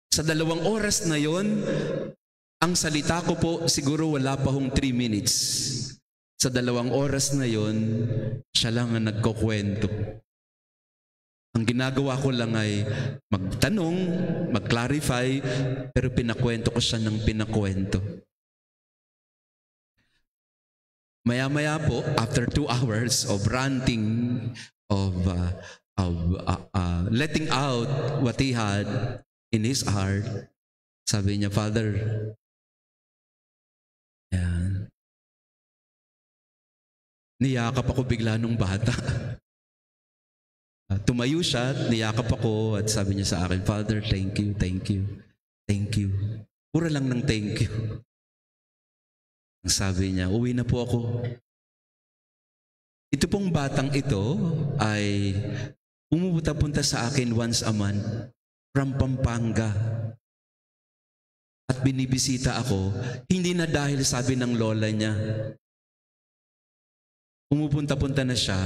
Sa 2 oras na yon, ang salita ko po siguro wala pa hong 3 minutes. Sa 2 oras na yon, siya lang ang nagkukwento. Ang ginagawa ko lang ay magtanong, mag-clarify, pero pinakwento ko siya ng pinakwento. Maya-maya po, after 2 hours of ranting, of letting out what he had in his heart, sabi niya, Father, yan. Niyakap ako bigla nung bata. Tumayo siya, niyakap ako at sabi niya sa akin, Father, thank you, thank you, thank you. Pura lang ng thank you. Ang sabi niya, uwi na po ako. Ito pong batang ito ay pumupunta sa akin once a month from Pampanga. At binibisita ako, hindi na dahil sabi ng lola niya. Pumupunta na siya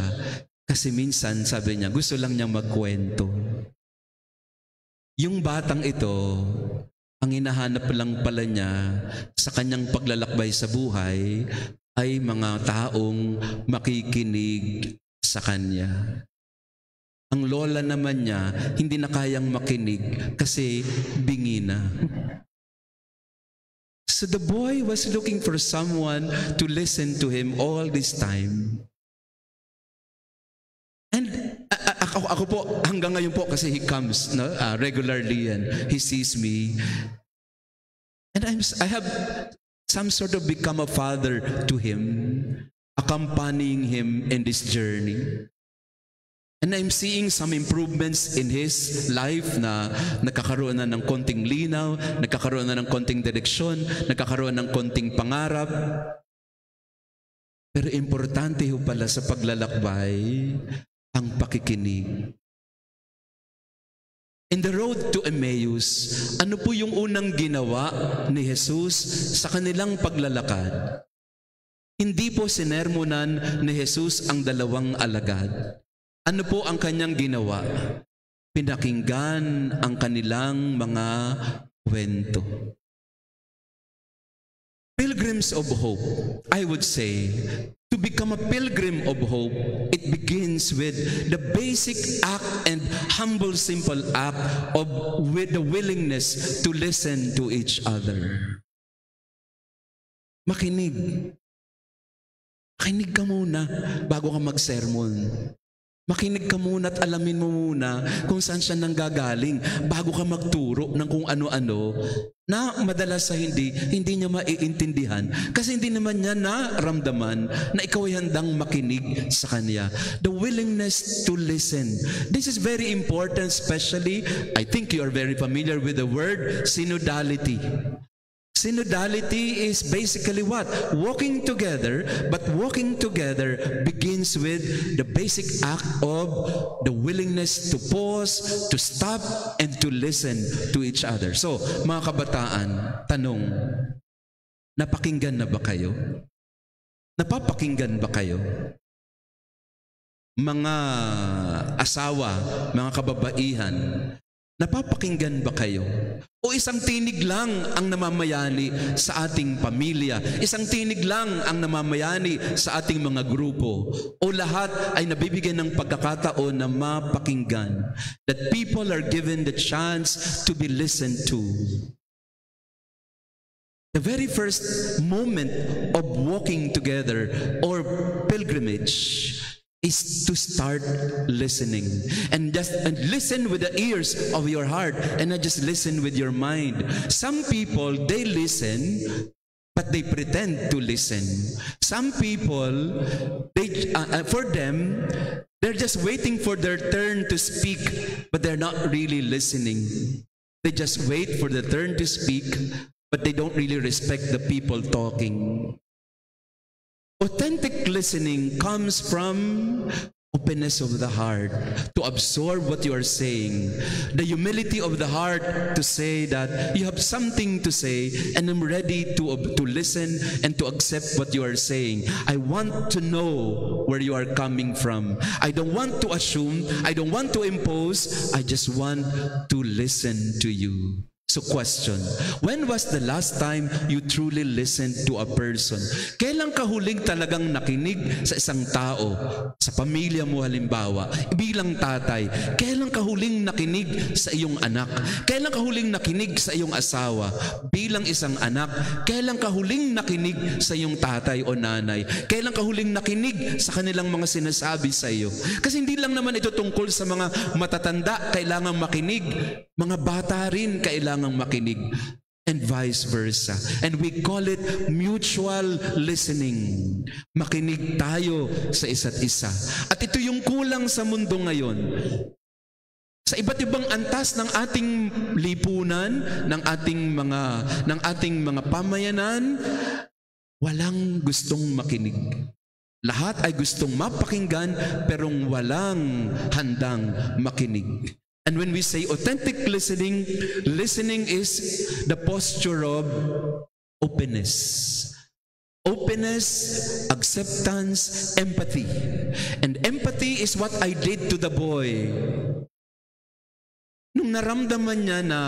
kasi minsan sabi niya, gusto lang niya magkwento. Yung batang ito, ang hinahanap lang pala niya sa kanyang paglalakbay sa buhay ay mga taong makikinig sa kanya. Ang lola naman niya, hindi na kayang makinig kasi bingi na. So the boy was looking for someone to listen to him all this time. And ako po, hanggang ngayon po, kasi he comes regularly and he sees me. And I have some sort of become a father to him, accompanying him in this journey. And I'm seeing some improvements in his life na nagkakaroon na ng konting linaw, nagkakaroon na ng konting direksyon, nagkakaroon ng konting pangarap. Pero importante ho pala sa paglalakbay ang pakikinig. In the road to Emmaus, ano po yung unang ginawa ni Jesus sa kanilang paglalakad? Hindi po sinermonan ni Jesus ang 2 alagad. Ano po ang kanyang ginawa? Pinakinggan ang kanilang mga kwento. Pilgrims of hope, I would say, to become a pilgrim of hope, it begins with the basic act and humble, simple act of with the willingness to listen to each other. Makinig. Makinig ka muna bago ka mag-sermon. Makinig ka muna at alamin mo muna kung saan siya nanggagaling bago ka magturo ng kung ano-ano na madalas sa hindi niya maiintindihan kasi hindi naman niya naramdaman na ikaw ay handang makinig sa kanya. The willingness to listen. This is very important, especially, I think you are very familiar with the word synodality. Synodality is basically what? Walking together, but walking together begins with the basic act of the willingness to pause, to stop, and to listen to each other. So, mga kabataan, tanong, napakinggan na ba kayo? Napapakinggan ba kayo? Mga asawa, mga kababaihan, napapakinggan ba kayo? O isang tinig lang ang namamayani sa ating pamilya? Isang tinig lang ang namamayani sa ating mga grupo? O lahat ay nabibigyan ng pagkakataon na mapakinggan? That people are given the chance to be listened to. The very first moment of walking together or pilgrimage is to start listening and listen with the ears of your heart and not just listen with your mind. Some people, they listen but they pretend to listen. Some people, for them, they're just waiting for their turn to speak but they're not really listening. They just wait for the turn to speak, but they don't really respect the people talking. Authentic listening comes from openness of the heart to absorb what you are saying, the humility of the heart to say that you have something to say and I'm ready to listen and to accept what you are saying. I want to know where you are coming from. I don't want to assume, I don't want to impose, I just want to listen to you. So question, when was the last time you truly listened to a person? Kailan ka huling talagang nakinig sa isang tao, sa pamilya mo halimbawa, bilang tatay? Kailan ka huling nakinig sa iyong anak? Kailan ka huling nakinig sa iyong asawa? Bilang isang anak, kailan ka huling nakinig sa iyong tatay o nanay? Kailan ka huling nakinig sa kanilang mga sinasabi sa iyo? Kasi hindi lang naman ito tungkol sa mga matatanda, kailangan makinig. Mga bata rin kailangang makinig, and vice versa. And we call it mutual listening. Makinig tayo sa isa't isa. At ito yung kulang sa mundo ngayon. Sa iba't ibang antas ng ating lipunan, ng ating mga pamayanan, walang gustong makinig. Lahat ay gustong mapakinggan, pero walang handang makinig. And when we say authentic listening, listening is the posture of openness. Openness, acceptance, empathy. And empathy is what I did to the boy. Nung naramdaman niya na,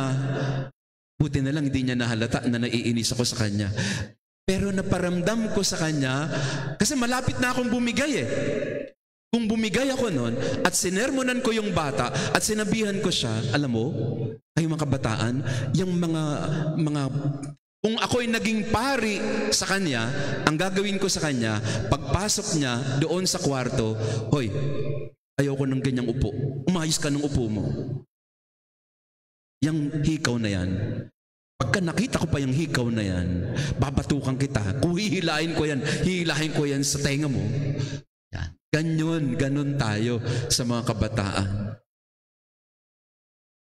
buti na lang hindi niya nahalata na naiinis ako sa kanya. Pero naparamdam ko sa kanya, kasi malapit na akong bumigay eh. Kung bumigay ako noon at sinermonan ko yung bata at sinabihan ko siya, alam mo, ay mga kabataan, yung mga kung ako'y naging pari sa kanya, ang gagawin ko sa kanya, pagpasok niya doon sa kwarto, hoy, ayoko ng ganyang upo. Umayos ka ng upo mo. Yang hikaw na yan. Pagka nakita ko pa yung hikaw na yan, babatukan kita. Kung hihilahin ko yan sa tenga mo. Yan. Ganon tayo sa mga kabataan.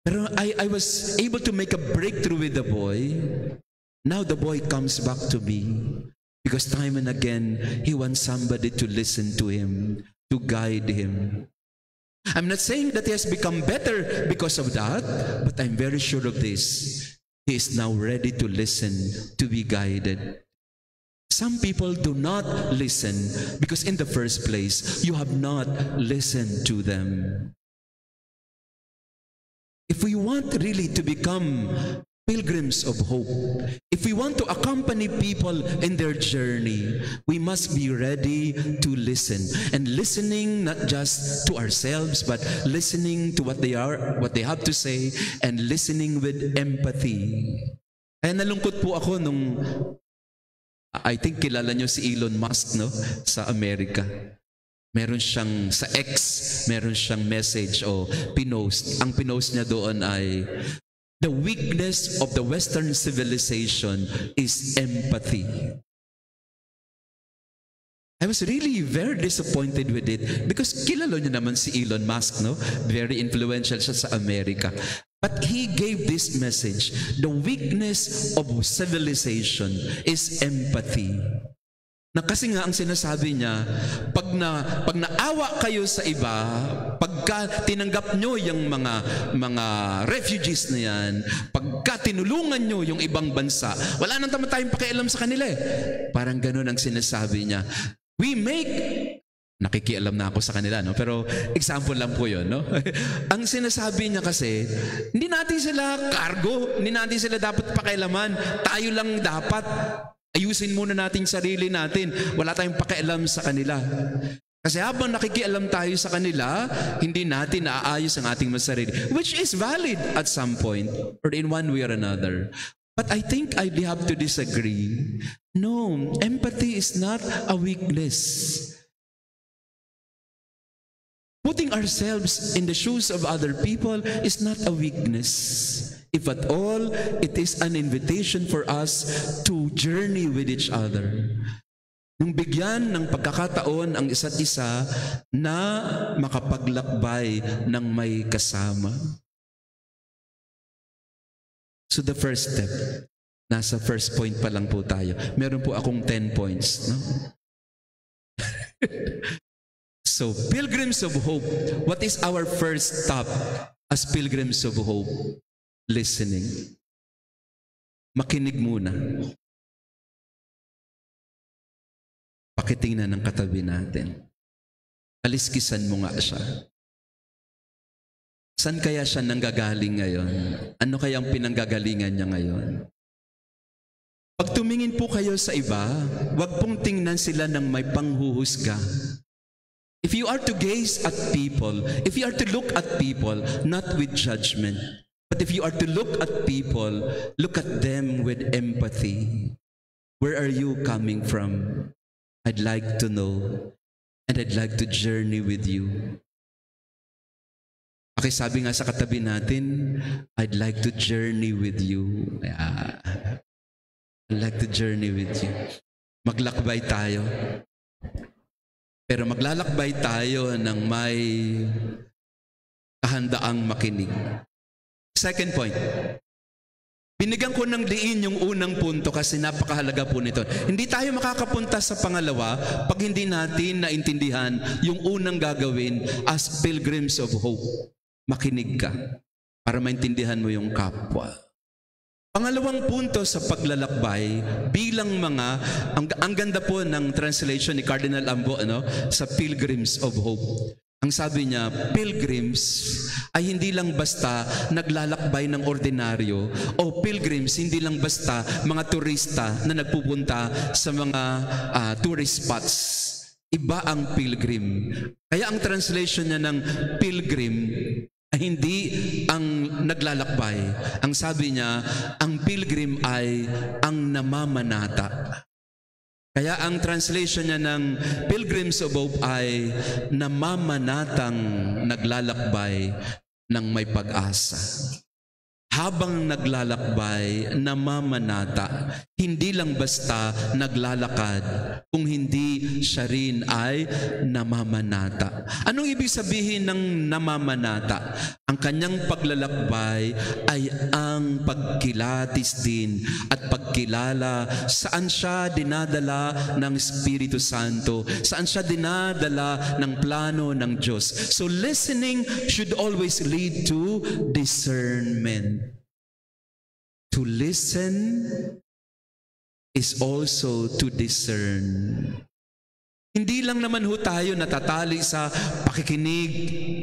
Pero I was able to make a breakthrough with the boy. Now the boy comes back to me because time and again, he wants somebody to listen to him, to guide him. I'm not saying that he has become better because of that, but I'm very sure of this. He is now ready to listen, to be guided. Some people do not listen because in the first place, you have not listened to them. If we want really to become pilgrims of hope, if we want to accompany people in their journey, we must be ready to listen. And listening not just to ourselves, but listening to what they have to say, and listening with empathy. Kaya nalungkot po ako nung I think kilala nyo si Elon Musk, no? Sa Amerika. Meron siyang, sa X, meron siyang message o pinost. Ang pinost niya doon ay, the weakness of the Western civilization is empathy. I was really very disappointed with it because kilala niyo naman si Elon Musk, no? Very influential siya sa Amerika. But he gave this message, the weakness of civilization is empathy. Na kasi nga ang sinasabi niya, pag naawa kayo sa iba, pagka tinanggap nyo yung mga refugees na yan, pagka tinulungan nyo yung ibang bansa, wala nang tayong pakialam sa kanila eh. Parang ganun ang sinasabi niya. Nakikialam na ako sa kanila, no? Pero example lang po yun, no? Ang sinasabi niya kasi, hindi natin sila cargo, hindi natin sila dapat pakialaman, tayo lang dapat. Ayusin muna natin sarili natin, wala tayong pakialam sa kanila. Kasi habang nakikialam tayo sa kanila, hindi natin naaayos ang ating sarili, which is valid at some point, or in one way or another. But I think I have to disagree. No, empathy is not a weakness. Putting ourselves in the shoes of other people is not a weakness. If at all, it is an invitation for us to journey with each other. Nung bigyan ng pagkakataon ang isa't isa na makapaglakbay ng may kasama. So the first step, nasa first point pa lang po tayo. Meron po akong 10 points. No? So, Pilgrims of Hope. What is our first stop as Pilgrims of Hope? Listening. Makinig muna. Pakitingnan ng katabi natin. Kaliskisan mo nga siya. Saan kaya siya nanggagaling ngayon? Ano kayang pinanggagalingan niya ngayon? Pag tumingin po kayo sa iba, wag pong tingnan sila ng may panghuhusga. If you are to gaze at people, if you are to look at people, not with judgment, but if you are to look at people, look at them with empathy. Where are you coming from? I'd like to know, and I'd like to journey with you. Sabi nga sa katabi natin, I'd like to journey with you. I'd like to journey with you. Maglakbay tayo. Pero maglalakbay tayo ng may kahandaang makinig. Second point. Binigyan ko ng diin yung unang punto kasi napakahalaga po nito. Hindi tayo makakapunta sa pangalawa pag hindi natin naintindihan yung unang gagawin as pilgrims of hope. Makinig ka para maintindihan mo yung kapwa. Pangalawang punto sa paglalakbay bilang mga, ang ganda po ng translation ni Cardinal Ambo sa Pilgrims of Hope. Ang sabi niya, pilgrims ay hindi lang basta naglalakbay ng ordinaryo o pilgrims hindi lang basta mga turista na nagpupunta sa mga tourist spots. Iba ang pilgrim. Kaya ang translation niya ng pilgrim ay hindi ang naglalakbay. Ang sabi niya, ang pilgrim ay ang namamanata. Kaya ang translation niya ng Pilgrims of Hope ay namamanatang naglalakbay ng may pag-asa. Habang naglalakbay, namamanata, hindi lang basta naglalakad, kung hindi siya rin ay namamanata. Anong ibig sabihin ng namamanata? Ang kanyang paglalakbay ay ang pagkilatis din at pagkilala saan siya dinadala ng Espiritu Santo, saan siya dinadala ng plano ng Diyos. So listening should always lead to discernment. To listen is also to discern. Hindi lang naman ho tayo natatali sa makikinig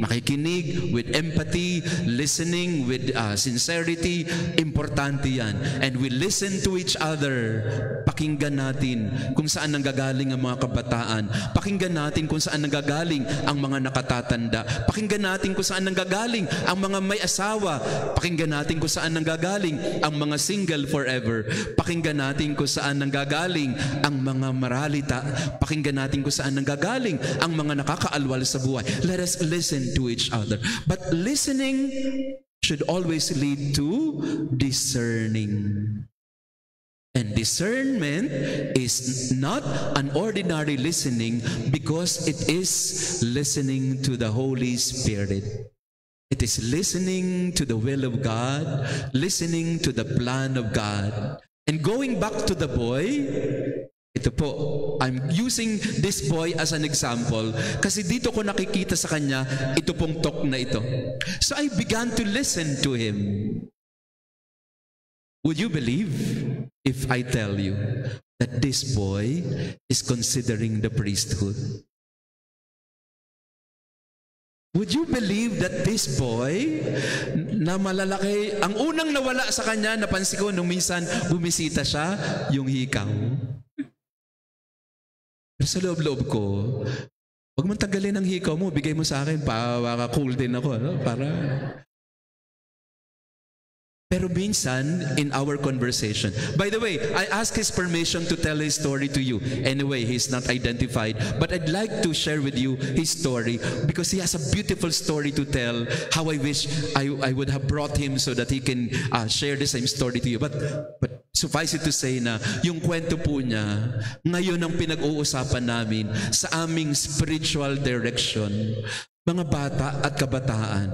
with empathy, listening with sincerity. Importante yan. And we listen to each other. Pakinggan natin kung saan nanggagaling ang mga kabataan. Pakinggan natin kung saan nanggagaling ang mga nakatatanda. Pakinggan natin kung saan nanggagaling ang mga may asawa. Pakinggan natin kung saan nanggagaling ang mga single forever. Pakinggan natin kung saan nanggagaling ang mga maralita. Pakinggan natin kung saan nanggagaling ang mga nakakaalwal sa buhay. Let us listen to each other. But listening should always lead to discerning. And discernment is not an ordinary listening because it is listening to the Holy Spirit. It is listening to the will of God, listening to the plan of God. And going back to the boy, ito po, I'm using this boy as an example kasi dito ko nakikita sa kanya ito pong talk na ito. So I began to listen to him. Would you believe if I tell you that this boy is considering the priesthood? Would you believe that this boy na malalaki, ang unang nawala sa kanya, napansin ko nung minsan bumisita siya, yung hikaw. Pero sa loob-loob ko, huwag mong tagalin ang hikaw mo, bigay mo sa akin, cool din ako. No? Pero minsan, in our conversation, by the way, I asked his permission to tell his story to you. Anyway, he's not identified. But I'd like to share with you his story because he has a beautiful story to tell. How I wish I would have brought him so that he can share the same story to you. But suffice it to say na yung kwento po niya, ngayon ang pinag-uusapan namin sa aming spiritual direction. Mga bata at kabataan,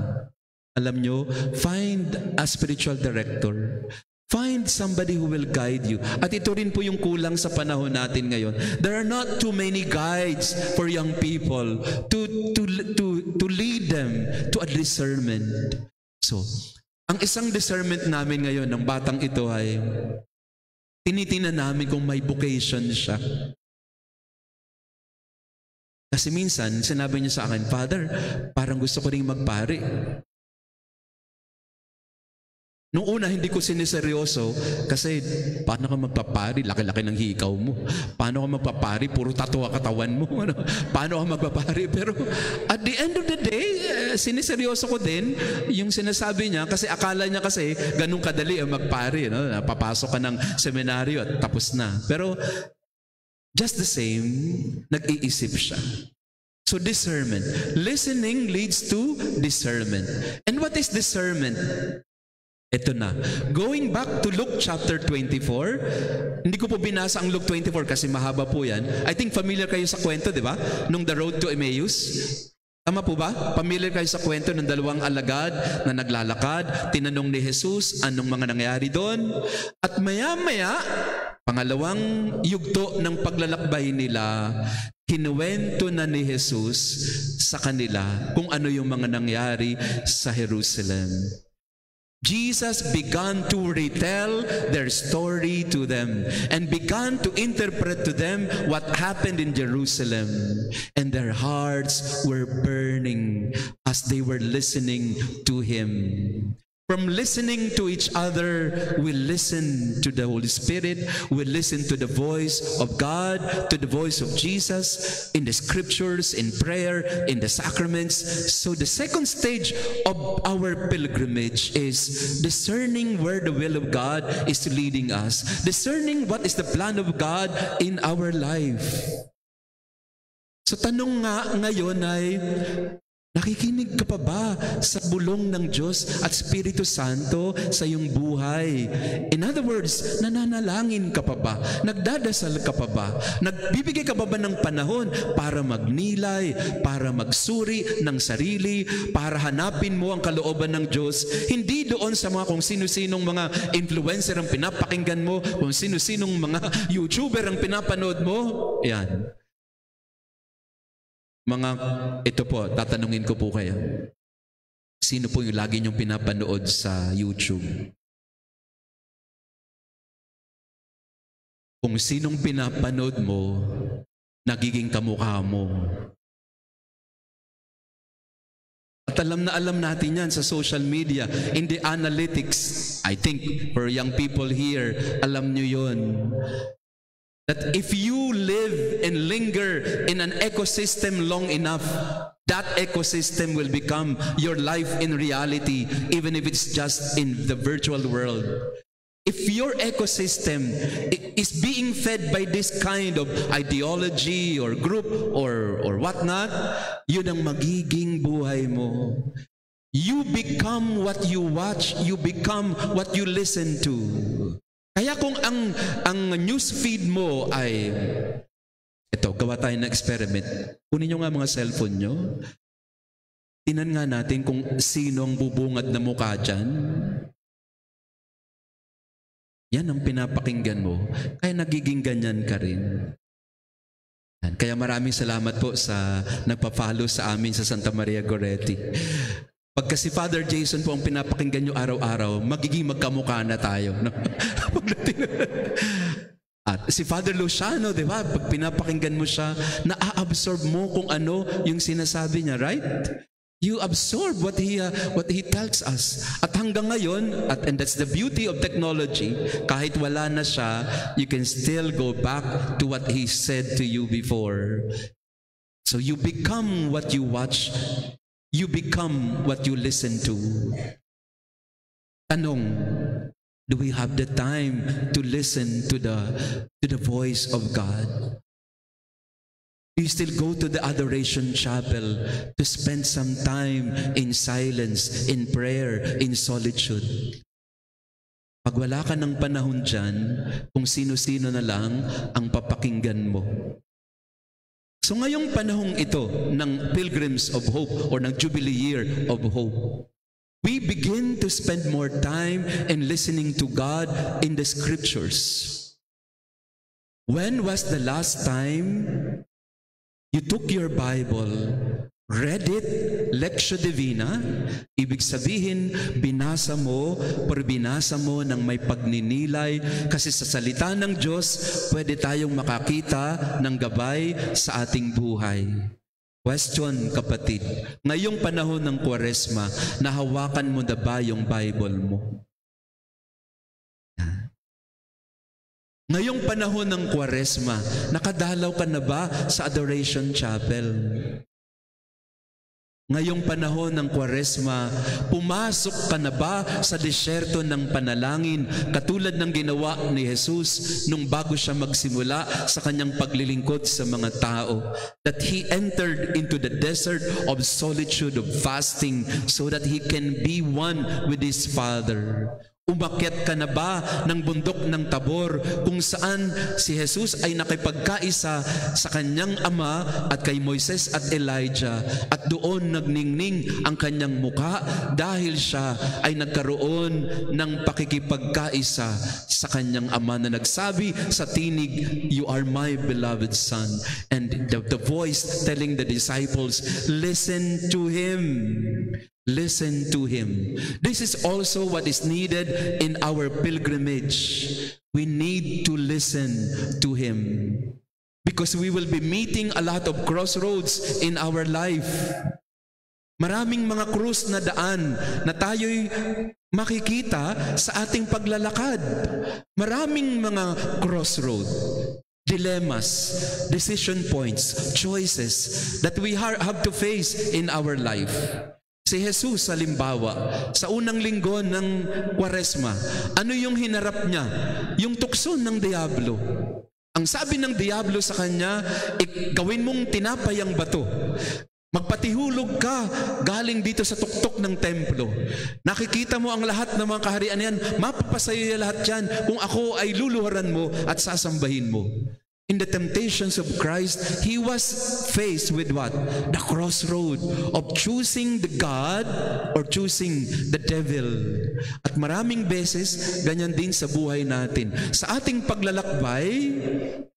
alam nyo, find a spiritual director Find somebody who will guide you. At ito rin po yung kulang sa panahon natin ngayon. There are not too many guides for young people to lead them to a discernment. So, ang isang discernment namin ngayon ng batang ito ay tinitingnan namin kung may vocation siya. Kasi minsan, sinabi niya sa akin, Father, parang gusto ko rin magpari. Noong una, hindi ko siniseryoso kasi paano ka magpapari? Laki-laki ng hikaw mo. Paano ka magpapari? Puro tattoo katawan mo. Ano? Paano ka magpapari? Pero at the end of the day, siniseryoso ko din yung sinasabi niya kasi akala niya kasi ganun kadali ang magpari. No? Papasok ka ng seminaryo at tapos na. Pero just the same, nag-iisip siya. So discernment. Listening leads to discernment. And what is discernment? Ito na. Going back to Luke chapter 24, hindi ko po binasa ang Luke 24 kasi mahaba po yan. I think familiar kayo sa kwento, di ba? Nung The Road to Emmaus. Tama po ba? Familiar kayo sa kwento ng dalawang alagad na naglalakad. Tinanong ni Jesus anong mga nangyari doon. At maya-maya, pangalawang yugto ng paglalakbay nila, kinuwento na ni Jesus sa kanila kung ano yung mga nangyari sa Jerusalem. Jesus began to retell their story to them and began to interpret to them what happened in Jerusalem. And their hearts were burning as they were listening to Him. From listening to each other, we listen to the Holy Spirit, we listen to the voice of God, to the voice of Jesus in the scriptures, in prayer, in the sacraments. So the second stage of our pilgrimage is discerning where the will of God is leading us, discerning what is the plan of God in our life. So tanong nga ngayon ay, nakikinig ka pa ba sa bulong ng Diyos at Espiritu Santo sa iyong buhay? In other words, nananalangin ka pa ba? Nagdadasal ka pa ba? Nagbibigay ka pa ba ng panahon para magnilay, para magsuri ng sarili, para hanapin mo ang kalooban ng Diyos? Hindi doon sa mga kung sino-sinong mga influencer ang pinapakinggan mo, kung sino-sinong mga YouTuber ang pinapanood mo. Yan. Ito po, tatanungin ko po kayo. Sino po yung lagi niyong pinapanood sa YouTube? Kung sinong pinapanood mo, nagiging kamukha mo. At alam natin yan sa social media, in the analytics. I think for young people here, alam niyo yun. That if you live and linger in an ecosystem long enough, that ecosystem will become your life in reality, even if it's just in the virtual world. If your ecosystem is being fed by this kind of ideology or group or whatnot, yun ang magiging buhay mo. You become what you watch, you become what you listen to. Kaya kung ang news feed mo ay, ito, gawa tayo ng experiment. Kunin nyo nga mga cellphone nyo. Tingnan nga natin kung sino ang bubungad na mukha dyan. Yan ang pinapakinggan mo. Kaya nagiging ganyan ka rin. Kaya maraming salamat po sa nagpa-follow sa amin sa Santa Maria Goretti. Pagka si Father Jason po ang pinapakinggan nyo araw-araw, magiging magkamukha na tayo. No? At si Father Luciano, di ba? Pag pinapakinggan mo siya, na-absorb mo kung ano yung sinasabi niya, right? You absorb what he tells us. At hanggang ngayon, and that's the beauty of technology, kahit wala na siya, you can still go back to what he said to you before. So you become what you watch. You become what you listen to. Tanong, do we have the time to listen to the voice of God? Do you still go to the adoration chapel to spend some time in silence, in prayer, in solitude? Pag wala ka ng panahon dyan, kung sino-sino na lang ang papakinggan mo. So ngayong panahong ito ng Pilgrims of Hope or ng Jubilee Year of Hope, we begin to spend more time in listening to God in the scriptures. When was the last time you took your Bible, read it, Lectio Divina, ibig sabihin, binasa mo, pero binasa mo ng may pagninilay, kasi sa salita ng Diyos, pwede tayong makakita ng gabay sa ating buhay. Question, kapatid, ngayong panahon ng Kwaresma, nahawakan mo na ba yung Bible mo? Ngayong panahon ng Kwaresma, nakadalaw ka na ba sa Adoration Chapel? Ngayong panahon ng Kwaresma, pumasok ka na ba sa disyerto ng panalangin katulad ng ginawa ni Jesus nung bago siya magsimula sa kanyang paglilingkod sa mga tao? That He entered into the desert of solitude, of fasting, so that He can be one with His Father. Umakyat ka na ba ng bundok ng Tabor kung saan si Jesus ay nakipagkaisa sa kanyang ama at kay Moises at Elijah, at doon nagningning ang kanyang mukha dahil siya ay nagkaroon ng pakikipagkaisa sa kanyang ama na nagsabi sa tinig, "You are my beloved son." And the voice telling the disciples, "Listen to him." Listen to him. This is also what is needed in our pilgrimage. We need to listen to him, because we will be meeting a lot of crossroads in our life. Maraming mga krus na daan na tayo'y makikita sa ating paglalakad. Maraming mga crossroad, dilemmas, decision points, choices that we have to face in our life. Si Jesus, halimbawa, sa unang linggo ng Kwaresma, ano yung hinarap niya? Yung tukso ng diablo. Ang sabi ng diablo sa kanya, gawin mong tinapay ang bato. Magpatihulog ka galing dito sa tuktok ng templo. Nakikita mo ang lahat ng mga kaharian yan, mapapasayo lahat yan kung ako ay luluharan mo at sasambahin mo. In the temptations of Christ, He was faced with what? The crossroad of choosing the God or choosing the devil. At maraming beses, ganyan din sa buhay natin. Sa ating paglalakbay,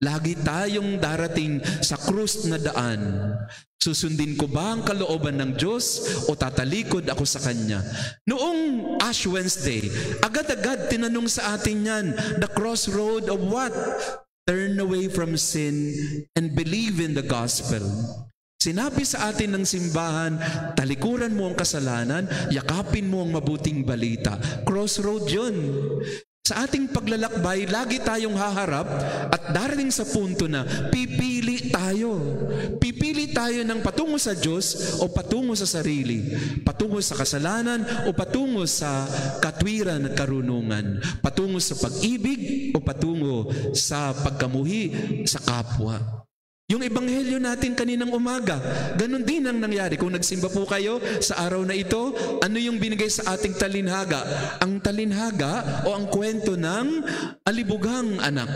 lagi tayong darating sa krus na daan. Susundin ko ba ang kalooban ng Diyos o tatalikod ako sa Kanya? Noong Ash Wednesday, agad-agad tinanong sa atin yan, the crossroad of what? Turn away from sin and believe in the gospel. Sinabi sa atin ng simbahan, talikuran mo ang kasalanan, yakapin mo ang mabuting balita. Crossroad yun. Sa ating paglalakbay, lagi tayong haharap at darating sa punto na pipili tayo. Pipili tayo ng patungo sa Diyos o patungo sa sarili. Patungo sa kasalanan o patungo sa katwiran at karunungan. Patungo sa pag-ibig o patungo sa pagkamuhi sa kapwa. Yung ebanghelyo natin kaninang umaga, ganun din ang nangyari. Kung nagsimba po kayo sa araw na ito, ano yung binigay sa ating talinhaga? Ang talinhaga o ang kwento ng alibughang anak.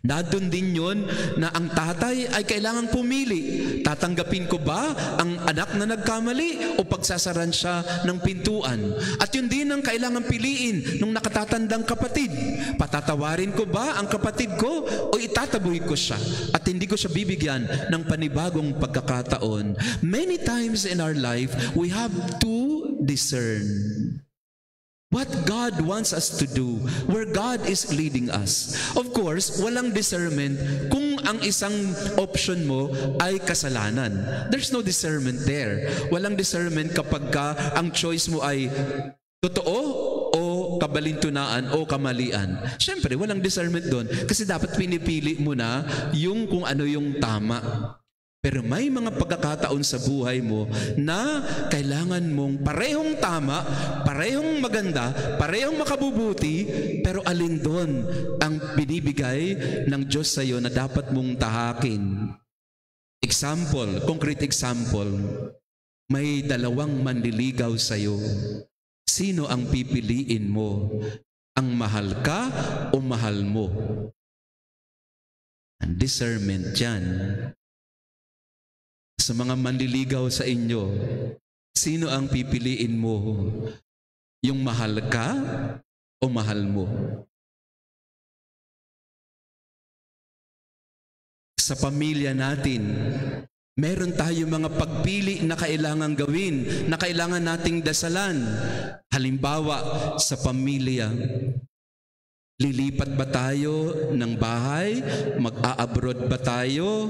Nandun din yun na ang tatay ay kailangang pumili. Tatanggapin ko ba ang anak na nagkamali o pagsasaran siya ng pintuan? At yun din ang kailangang piliin nung nakatatandang kapatid. Patatawarin ko ba ang kapatid ko o itataboy ko siya? At hindi ko siya bibigyan ng panibagong pagkakataon. Many times in our life, we have to discern what God wants us to do, where God is leading us. Of course, walang discernment kung ang isang option mo ay kasalanan. There's no discernment there. Walang discernment kapag ang choice mo ay totoo o kabalintunaan o kamalian. Siyempre, walang discernment doon kasi dapat pinipili mo na yung kung ano yung tama. Pero may mga pagkakataon sa buhay mo na kailangan mong parehong tama, parehong maganda, parehong makabubuti, pero alin doon ang binibigay ng Diyos sa iyo na dapat mong tahakin. Example, concrete example, may dalawang manliligaw sa iyo. Sino ang pipiliin mo? Ang mahal ka o mahal mo? Ang discernment yan. Sa mga manliligaw sa inyo, Sino ang pipiliin mo? Yung mahal ka o mahal mo? Sa pamilya natin, meron tayo mga pagpili na kailangan gawin, na kailangan nating dasalan. Halimbawa, sa pamilya, lilipat ba tayo ng bahay? Mag-a-abroad ba tayo?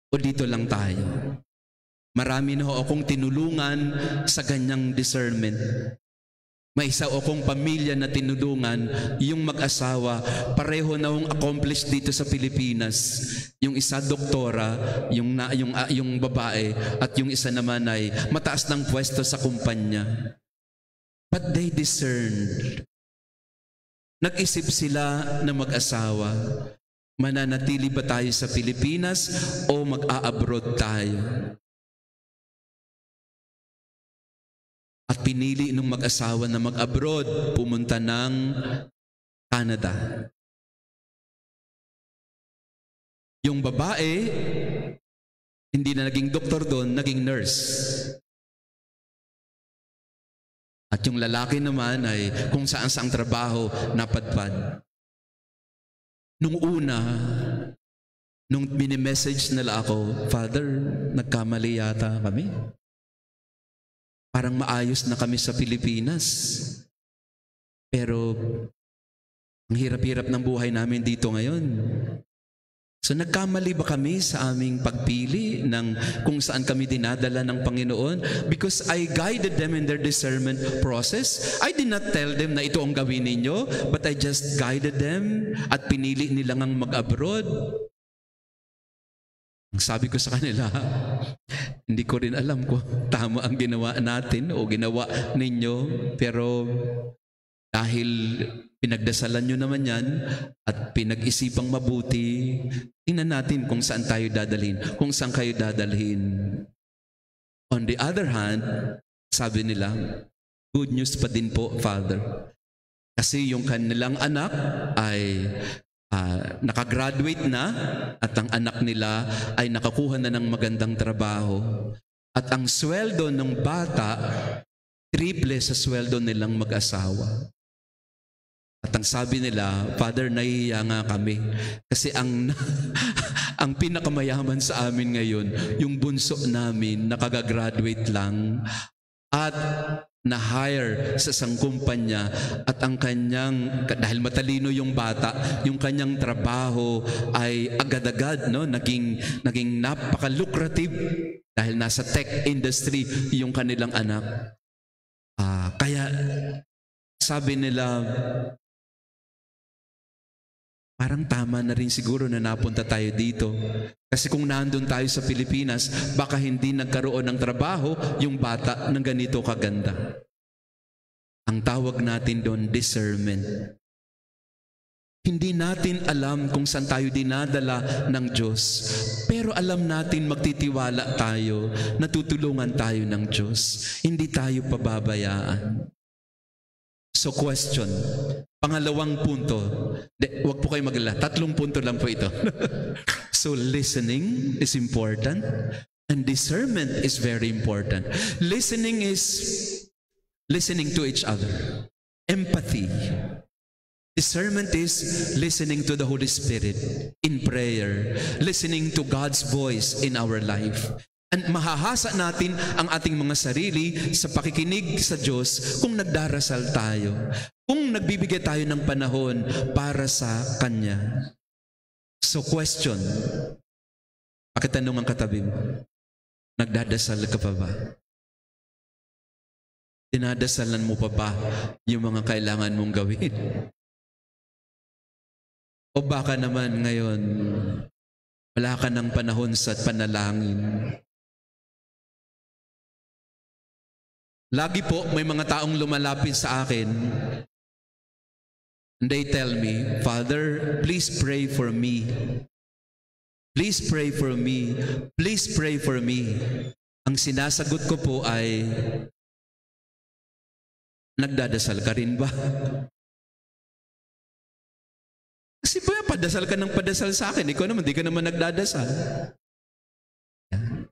O dito lang tayo? Marami na akong tinulungan sa ganyang discernment. May isa akong pamilya na tinulungan, yung mag-asawa, pareho na akong accomplished dito sa Pilipinas. Yung isa doktora, yung babae, at yung isa naman ay mataas ng pwesto sa kumpanya. But they discerned. Nag-isip sila na mag-asawa, mananatili ba tayo sa Pilipinas o mag-a-abroad tayo? At pinili ng mag-asawa na mag-abroad, pumunta ng Canada. Yung babae, hindi na naging doktor doon, naging nurse. At yung lalaki naman ay kung saan-saang trabaho napadpad. Nung una, nung mini-message nila ako, Father, nagkamali yata kami. Parang maayos na kami sa Pilipinas. Pero ang hirap-hirap ng buhay namin dito ngayon. So nagkamali ba kami sa aming pagpili ng kung saan kami dinadala ng Panginoon? Because I guided them in their discernment process. I did not tell them na ito ang gawin ninyo, but I just guided them at pinili nilang ang mag-abroad. Ang sabi ko sa kanila, hindi ko rin alam kung tama ang ginawa natin o ginawa ninyo, pero dahil pinagdasalan nyo naman yan at pinag-isipang mabuti, tingnan natin kung saan tayo dadalhin, kung saan kayo dadalhin. On the other hand, sabi nila, good news pa din po, Father. Kasi yung kanilang anak ay nakagraduate na at ang anak nila ay nakakuha na ng magandang trabaho. At ang sweldo ng bata, triple sa sweldo nilang mag-asawa. At ang sabi nila, Father, nahihiya nga kami. Kasi ang pinakamayaman sa amin ngayon, yung bunso namin, nakagagraduate lang at na-hire sa isang kumpanya at ang kanyang, dahil matalino yung bata, yung kanyang trabaho ay agad-agad, no? naging napaka-lucrative dahil nasa tech industry yung kanilang anak. Kaya sabi nila, parang tama na rin siguro na napunta tayo dito. Kasi kung nandun tayo sa Pilipinas, baka hindi nagkaroon ng trabaho yung bata ng ganito kaganda. Ang tawag natin doon, discernment. Hindi natin alam kung saan tayo dinadala ng Diyos. Pero alam natin magtitiwala tayo, natutulungan tayo ng Diyos. Hindi tayo pababayaan. So question, pangalawang punto, wag po kayo magalala, 3 punto lang po ito. So listening is important and discernment is very important. Listening is listening to each other. Empathy. Discernment is listening to the Holy Spirit in prayer, listening to God's voice in our life. And mahahasa natin ang ating mga sarili sa pakikinig sa Diyos kung nagdarasal tayo, kung nagbibigay tayo ng panahon para sa Kanya. So question, pakitanong ang katabi mo, nagdadasal ka pa ba? Dinadasalan mo pa ba yung mga kailangan mong gawin? O baka naman ngayon, wala ka ng panahon sa panalangin? Lagi po, may mga taong lumalapit sa akin and they tell me, Father, please pray for me. Please pray for me. Please pray for me. Ang sinasagot ko po ay, nagdadasal ka rin ba? Kasi po, padasal ka ng padasal sa akin. Ikaw naman, di ka naman nagdadasal.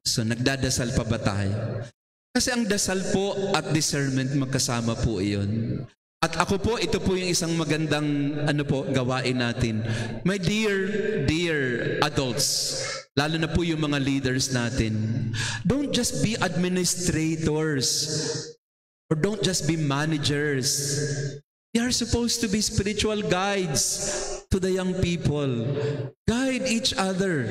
So, nagdadasal pa ba tayo? Kasi ang dasal po at discernment magkasama po iyon. At ako po, ito po yung isang magandang gawain natin. My dear adults, lalo na po yung mga leaders natin, don't just be administrators or don't just be managers. We are supposed to be spiritual guides to the young people. Guide each other.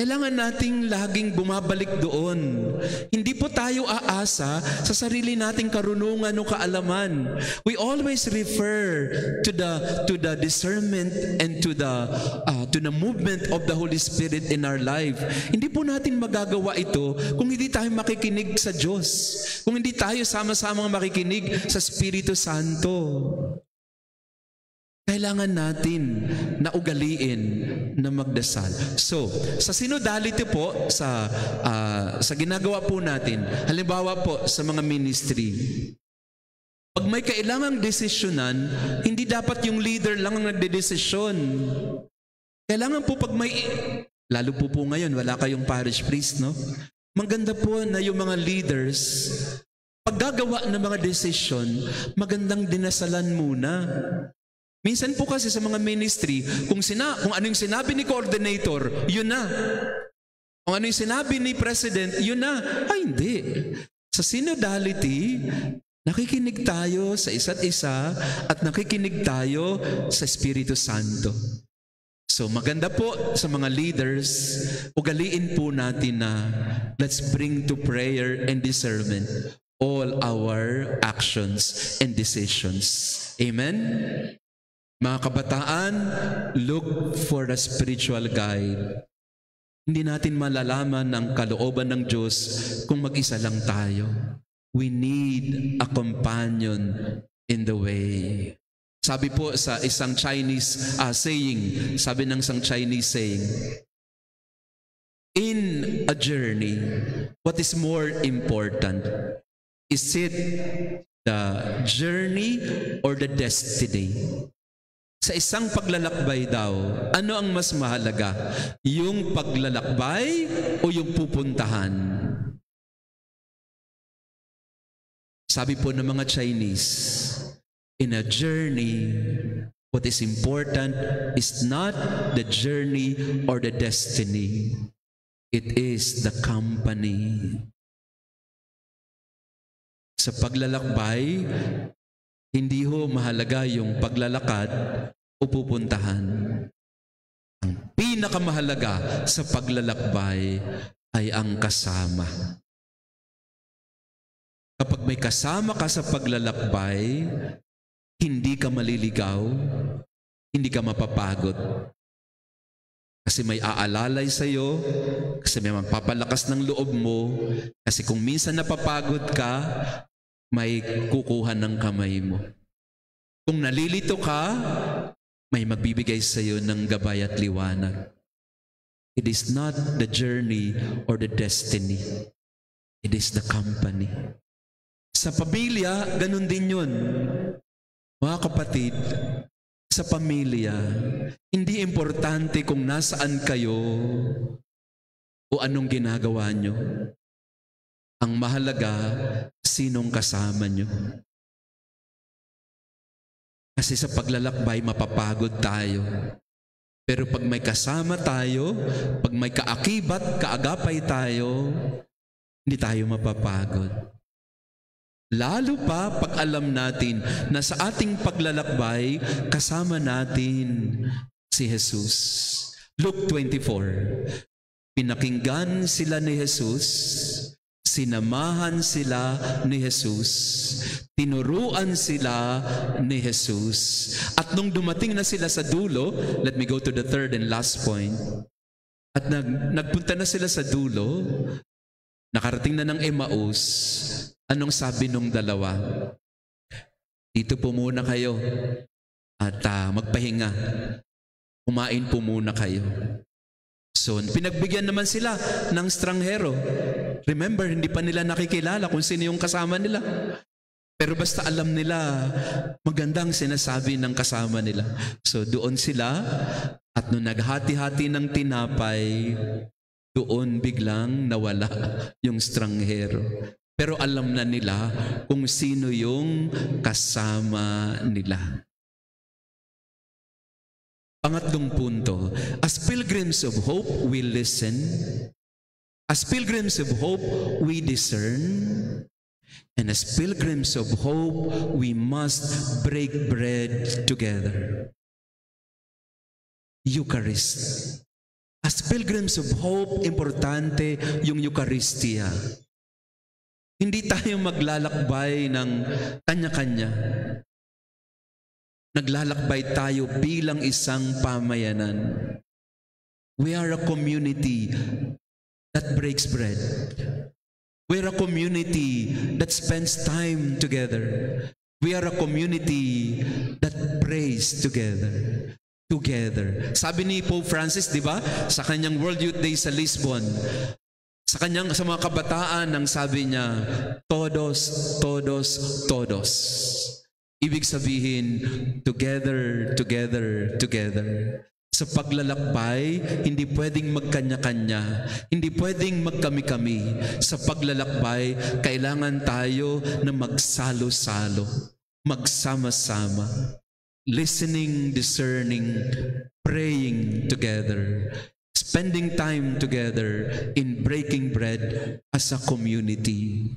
Kailangan nating laging bumabalik doon. Hindi po tayo aasa sa sarili nating karunungan o kaalaman. We always refer to the discernment and to the movement of the Holy Spirit in our life. Hindi po natin magagawa ito kung hindi tayo makikinig sa Diyos. Kung hindi tayo sama-samang makikinig sa Espiritu Santo. Kailangan natin na ugaliin na magdasal. So, sa synodality po, sa ginagawa po natin, halimbawa po sa mga ministry, pag may kailangang desisyonan, hindi dapat yung leader lang ang nagdedesisyon. Kailangan po pag may, lalo po ngayon, wala kayong parish priest, no? Maganda po na yung mga leaders, paggagawa ng mga desisyon, magandang dinasalan muna. Minsan po kasi sa mga ministry, kung ano yung sinabi ni coordinator, yun na. Kung ano yung sinabi ni president, yun na. Ay, hindi. Sa synodality, nakikinig tayo sa isa't isa at nakikinig tayo sa Espiritu Santo. So maganda po sa mga leaders, ugaliin po natin na let's bring to prayer and discernment all our actions and decisions. Amen? Mga kabataan, look for a spiritual guide. Hindi natin malalaman ang kalooban ng Diyos kung mag-isa lang tayo. We need a companion in the way. Sabi po sa isang Chinese saying, sabi ng isang Chinese saying, in a journey, what is more important? Is it the journey or the destiny? Sa isang paglalakbay daw, ano ang mas mahalaga? Yung paglalakbay o yung pupuntahan? Sabi po ng mga Chinese, in a journey, what is important is not the journey or the destiny. It is the company. Sa paglalakbay, hindi ho mahalaga yung paglalakad o pupuntahan. Ang pinakamahalaga sa paglalakbay ay ang kasama. Kapag may kasama ka sa paglalakbay, hindi ka maliligaw, hindi ka mapapagod. Kasi may aalalay sa'yo, kasi may magpapalakas ng loob mo, kasi kung minsan napapagod ka, may kukuha ng kamay mo. Kung nalilito ka, may magbibigay sa iyo ng gabay at liwanag. It is not the journey or the destiny. It is the company. Sa pamilya, ganun din yun. Mga kapatid, sa pamilya, hindi importante kung nasaan kayo o anong ginagawa nyo. Ang mahalaga, sinong kasama nyo. Kasi sa paglalakbay, mapapagod tayo. Pero pag may kasama tayo, pag may kaakibat, kaagapay tayo, hindi tayo mapapagod. Lalo pa pag alam natin na sa ating paglalakbay, kasama natin si Jesus. Luke 24. Pinakinggan sila ni Jesus, sinamahan sila ni Jesus, tinuruan sila ni Jesus. At nung dumating na sila sa dulo, let me go to the third and last point. At nagpunta na sila sa dulo, nakarating na ng Emmaus. Anong sabi nung dalawa? Dito po muna kayo at magpahinga. Kumain po muna kayo. So, pinagbigyan naman sila ng stranghero. Remember, hindi pa nila nakikilala kung sino yung kasama nila. Pero basta alam nila, magandang sinasabi ng kasama nila. So, doon sila at nung naghati-hati ng tinapay, doon biglang nawala yung stranghero. Pero alam na nila kung sino yung kasama nila. Pangatlong punto, as pilgrims of hope, we listen. As pilgrims of hope, we discern. And as pilgrims of hope, we must break bread together. Eucharist. As pilgrims of hope, importante yung Eucharistia. Hindi tayo maglalakbay ng kanya-kanya. Naglalakbay tayo bilang isang pamayanan. We are a community that breaks bread. We're a community that spends time together. We are a community that prays together. Sabi ni Pope Francis, di ba, sa kanyang World Youth Day sa Lisbon, sa mga kabataan, ang sabi niya, todos, todos, todos. Ibig sabihin, together, together, together. Sa paglalakbay, hindi pwedeng magkanya-kanya, hindi pwedeng magkami-kami. Sa paglalakbay, kailangan tayo na magsalo-salo, magsama-sama. Listening, discerning, praying together, spending time together in breaking bread as a community.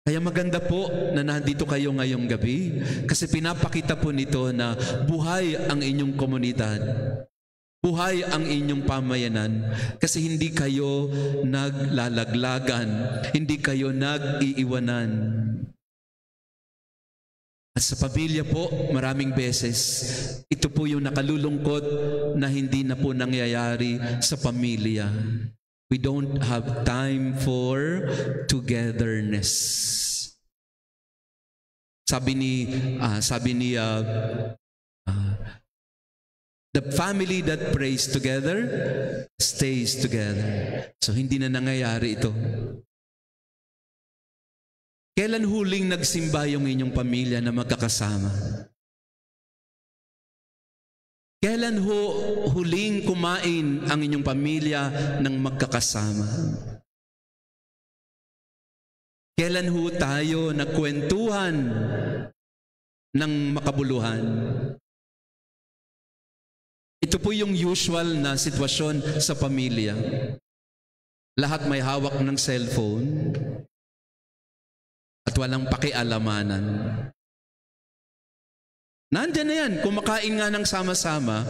Kaya maganda po na nandito kayo ngayong gabi kasi pinapakita po nito na buhay ang inyong komunidad. Buhay ang inyong pamayanan kasi hindi kayo naglalaglagan, hindi kayo nag-iiwanan. At sa pamilya po, maraming beses, ito po yung nakalulungkot na hindi na po nangyayari sa pamilya. We don't have time for togetherness. Sabi ni the family that prays together stays together. So hindi na nangyayari ito. Kailan huling nagsimba yung inyong pamilya na magkakasama? Kailan huling kumain ang inyong pamilya ng magkakasama? Kailan tayo nagkwentuhan ng makabuluhan? Ito po yung usual na sitwasyon sa pamilya. Lahat may hawak ng cellphone at walang pakialamanan. Nandiyan na yan, kumakain nga ng sama-sama,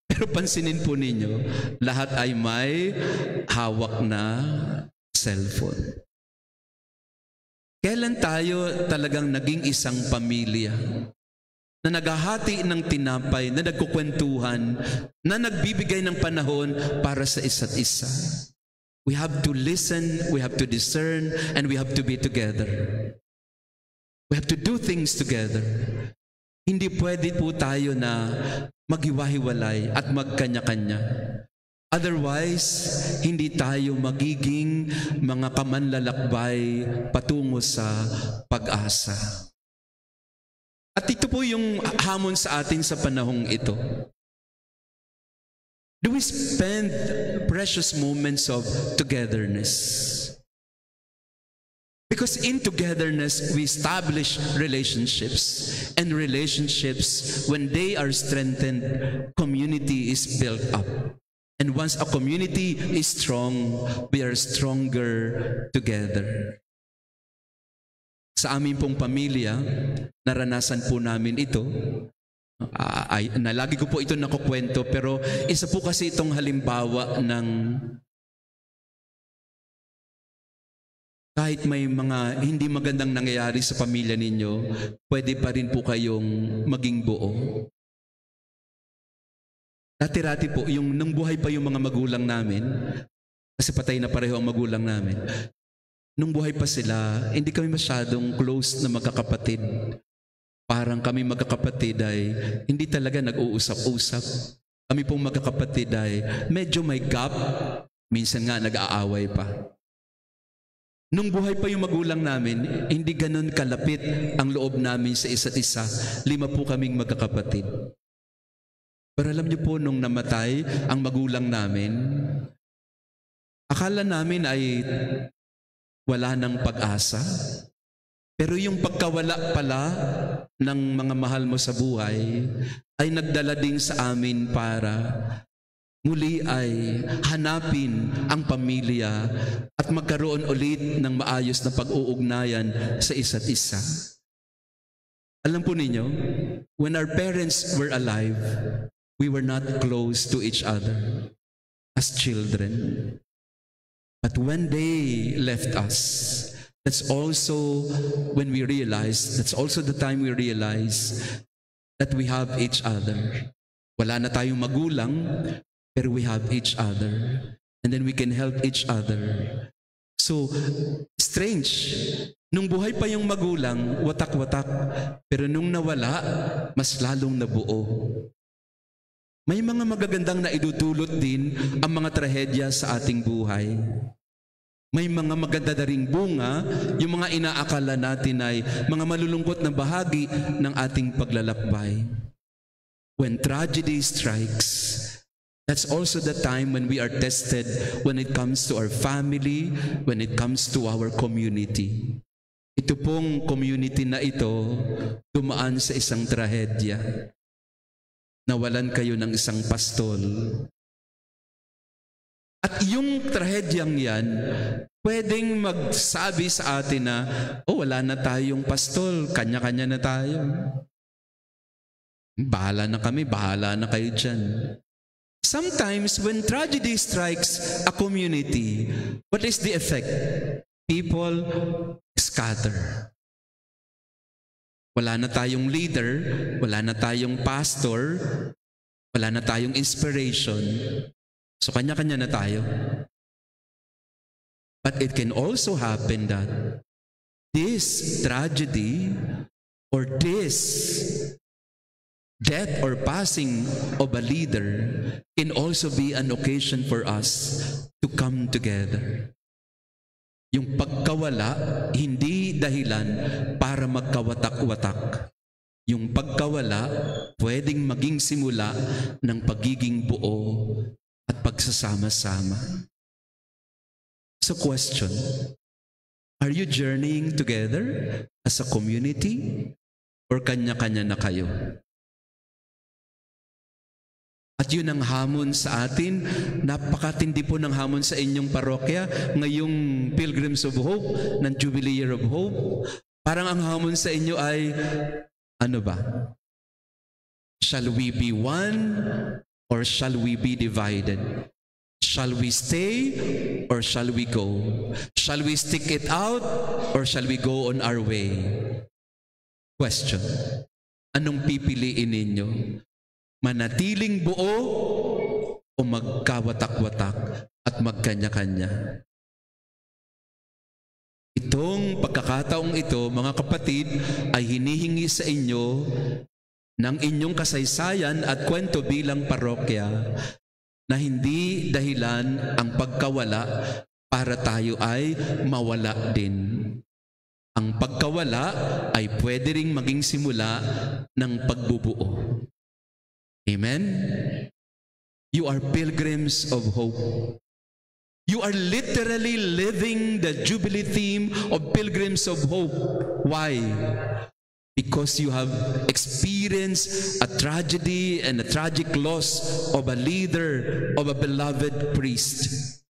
pero pansinin po ninyo, lahat ay may hawak na cellphone. Kailan tayo talagang naging isang pamilya na naghahati ng tinapay, na nagkukwentuhan, na nagbibigay ng panahon para sa isa't isa? We have to listen, we have to discern, and we have to be together. We have to do things together. Hindi pwede po tayo na maghiwa-hiwalay at magkanya-kanya. Otherwise, hindi tayo magiging mga kamanlalakbay patungo sa pag-asa. At ito po yung hamon sa atin sa panahong ito. Do we spend precious moments of togetherness? Because in togetherness, we establish relationships. And relationships, when they are strengthened, community is built up. And once a community is strong, we are stronger together. Sa amin pong pamilya, naranasan po namin ito. Lagi ko po ito nakukwento, pero isa po kasi itong halimbawa ng kahit may mga hindi magandang nangyayari sa pamilya ninyo, pwede pa rin po kayong maging buo. Dati-rati po, nung buhay pa yung mga magulang namin, kasi patay na pareho ang magulang namin, nung buhay pa sila, hindi kami masyadong close na magkakapatid. Parang kami magkakapatid ay hindi talaga nag-uusap-usap. Kami pong magkakapatid ay medyo may gap, minsan nga nag-aaway pa. Nung buhay pa yung magulang namin, hindi ganun kalapit ang loob namin sa isa't isa. 5 po kaming magkakapatid. Pero alam niyo po, nung namatay ang magulang namin, akala namin ay wala ng pag-asa. Pero yung pagkawala pala ng mga mahal mo sa buhay ay nagdala din sa amin para muli ay hanapin ang pamilya at magkaroon ulit ng maayos na pag-uugnayan sa isa't isa. Alam po ninyo, when our parents were alive, we were not close to each other as children. But when they left us, that's also when we realize, that's also the time we realize that we have each other. Wala na tayong magulang, pero we have each other. And then we can help each other. So, strange. Nung buhay pa yung magulang, watak-watak. Pero nung nawala, mas lalong nabuo. May mga magagandang naidudulot din ang mga trahedya sa ating buhay. May mga maganda na ring bunga, yung mga inaakala natin ay mga malulungkot na bahagi ng ating paglalakbay. When tragedy strikes, that's also the time when we are tested when it comes to our family, when it comes to our community. Ito pong community na ito, dumaan sa isang trahedya. Nawalan kayo ng isang pastol. At yung trahedyang yan, pwedeng magsabi sa atin na, oh, wala na tayong pastol, kanya-kanya na tayo. Bahala na kami, bahala na kayo dyan. Sometimes when tragedy strikes a community, what is the effect? People scatter. Wala na tayong leader, wala na tayong pastor, wala na tayong inspiration. So kanya-kanya na tayo. But it can also happen that this tragedy or this death or passing of a leader can also be an occasion for us to come together. Yung pagkawala, hindi dahilan para magkawatak-watak. Yung pagkawala, pwedeng maging simula ng pagiging buo at pagsasama-sama. So question, are you journeying together as a community or kanya-kanya na kayo? At yun ang hamon sa atin. Napakatindi po ng hamon sa inyong parokya ngayong Pilgrims of Hope, ng Jubilee Year of Hope. Parang ang hamon sa inyo ay, ano ba? Shall we be one or shall we be divided? Shall we stay or shall we go? Shall we stick it out or shall we go on our way? Question. Anong pipiliin ninyo? Manatiling buo o magkawatak-watak at magkanya-kanya? Itong pagkakataong ito, mga kapatid, ay hinihingi sa inyo ng inyong kasaysayan at kwento bilang parokya na hindi dahilan ang pagkawala para tayo ay mawala din. Ang pagkawala ay pwede ring maging simula ng pagbubuo. Amen? You are pilgrims of hope. You are literally living the Jubilee theme of Pilgrims of Hope. Why? Because you have experienced a tragedy and a tragic loss of a leader, of a beloved priest.